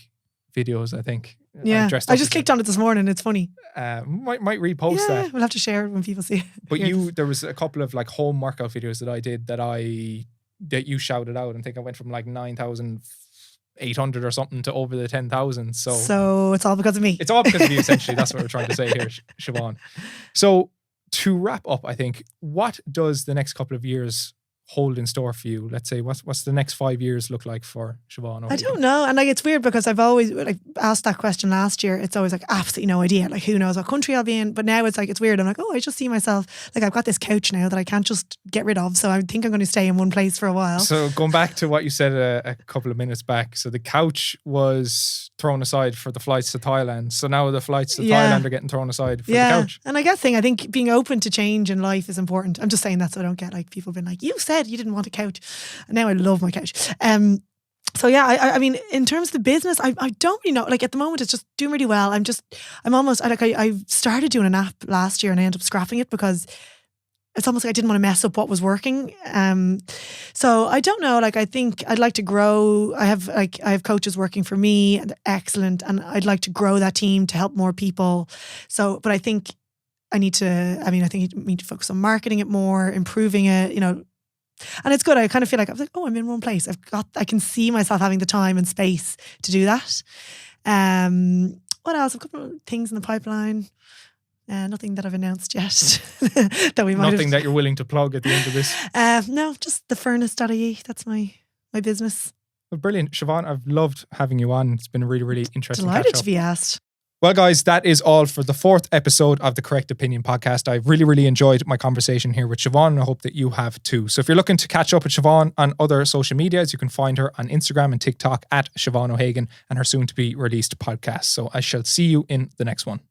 videos, I think. Yeah. I just clicked on it this morning. It's funny. Might repost that. We'll have to share it when people see it. But there was a couple of like home workout videos that I did that you shouted out. I think I went from like 9,800 or something to over the 10,000. So it's all because of me. It's all because of you, essentially. That's what we're trying to say here, Siobhan. So to wrap up, I think, what does the next couple of years hold in store for you? Let's say, what's the next 5 years look like for Siobhan O'Hagan? I don't know. And like, it's weird because I've always like asked that question last year. It's always like absolutely no idea. Like, who knows what country I'll be in? But now it's like, it's weird. I'm like, oh, I just see myself, like I've got this couch now that I can't just get rid of. So I think I'm going to stay in one place for a while. So going back to what you said a couple of minutes back. So the couch was thrown aside for the flights to Thailand. So now the flights to Thailand are getting thrown aside for the couch. And I think being open to change in life is important. I'm just saying that so I don't get like people being like, you said you didn't want a couch. And now I love my couch. So yeah, I mean, in terms of the business, I don't really know. Like at the moment, it's just doing really well. I started doing an app last year and I ended up scrapping it because it's almost like I didn't want to mess up what was working. So I don't know. Like I think I'd like to grow. I have coaches working for me and they're excellent, and I'd like to grow that team to help more people. So, but I think I need to. I think you need to focus on marketing it more, improving it. And it's good. I kind of feel like I was like, oh, I'm in one place. I can see myself having the time and space to do that. What else? A couple of things in the pipeline. Nothing that I've announced yet. that we might Nothing that you're willing to plug at the end of this. No, just the furnace.ie. That's my business. Well, brilliant. Siobhan, I've loved having you on. It's been a really, really interesting Delighted catch-up. to be asked. Well, guys, that is all for the 4th episode of the Correct Opinion podcast. I really, really enjoyed my conversation here with Siobhan, and I hope that you have too. So if you're looking to catch up with Siobhan on other social medias, you can find her on Instagram and TikTok at Siobhan O'Hagan and her soon to be released podcast. So I shall see you in the next one.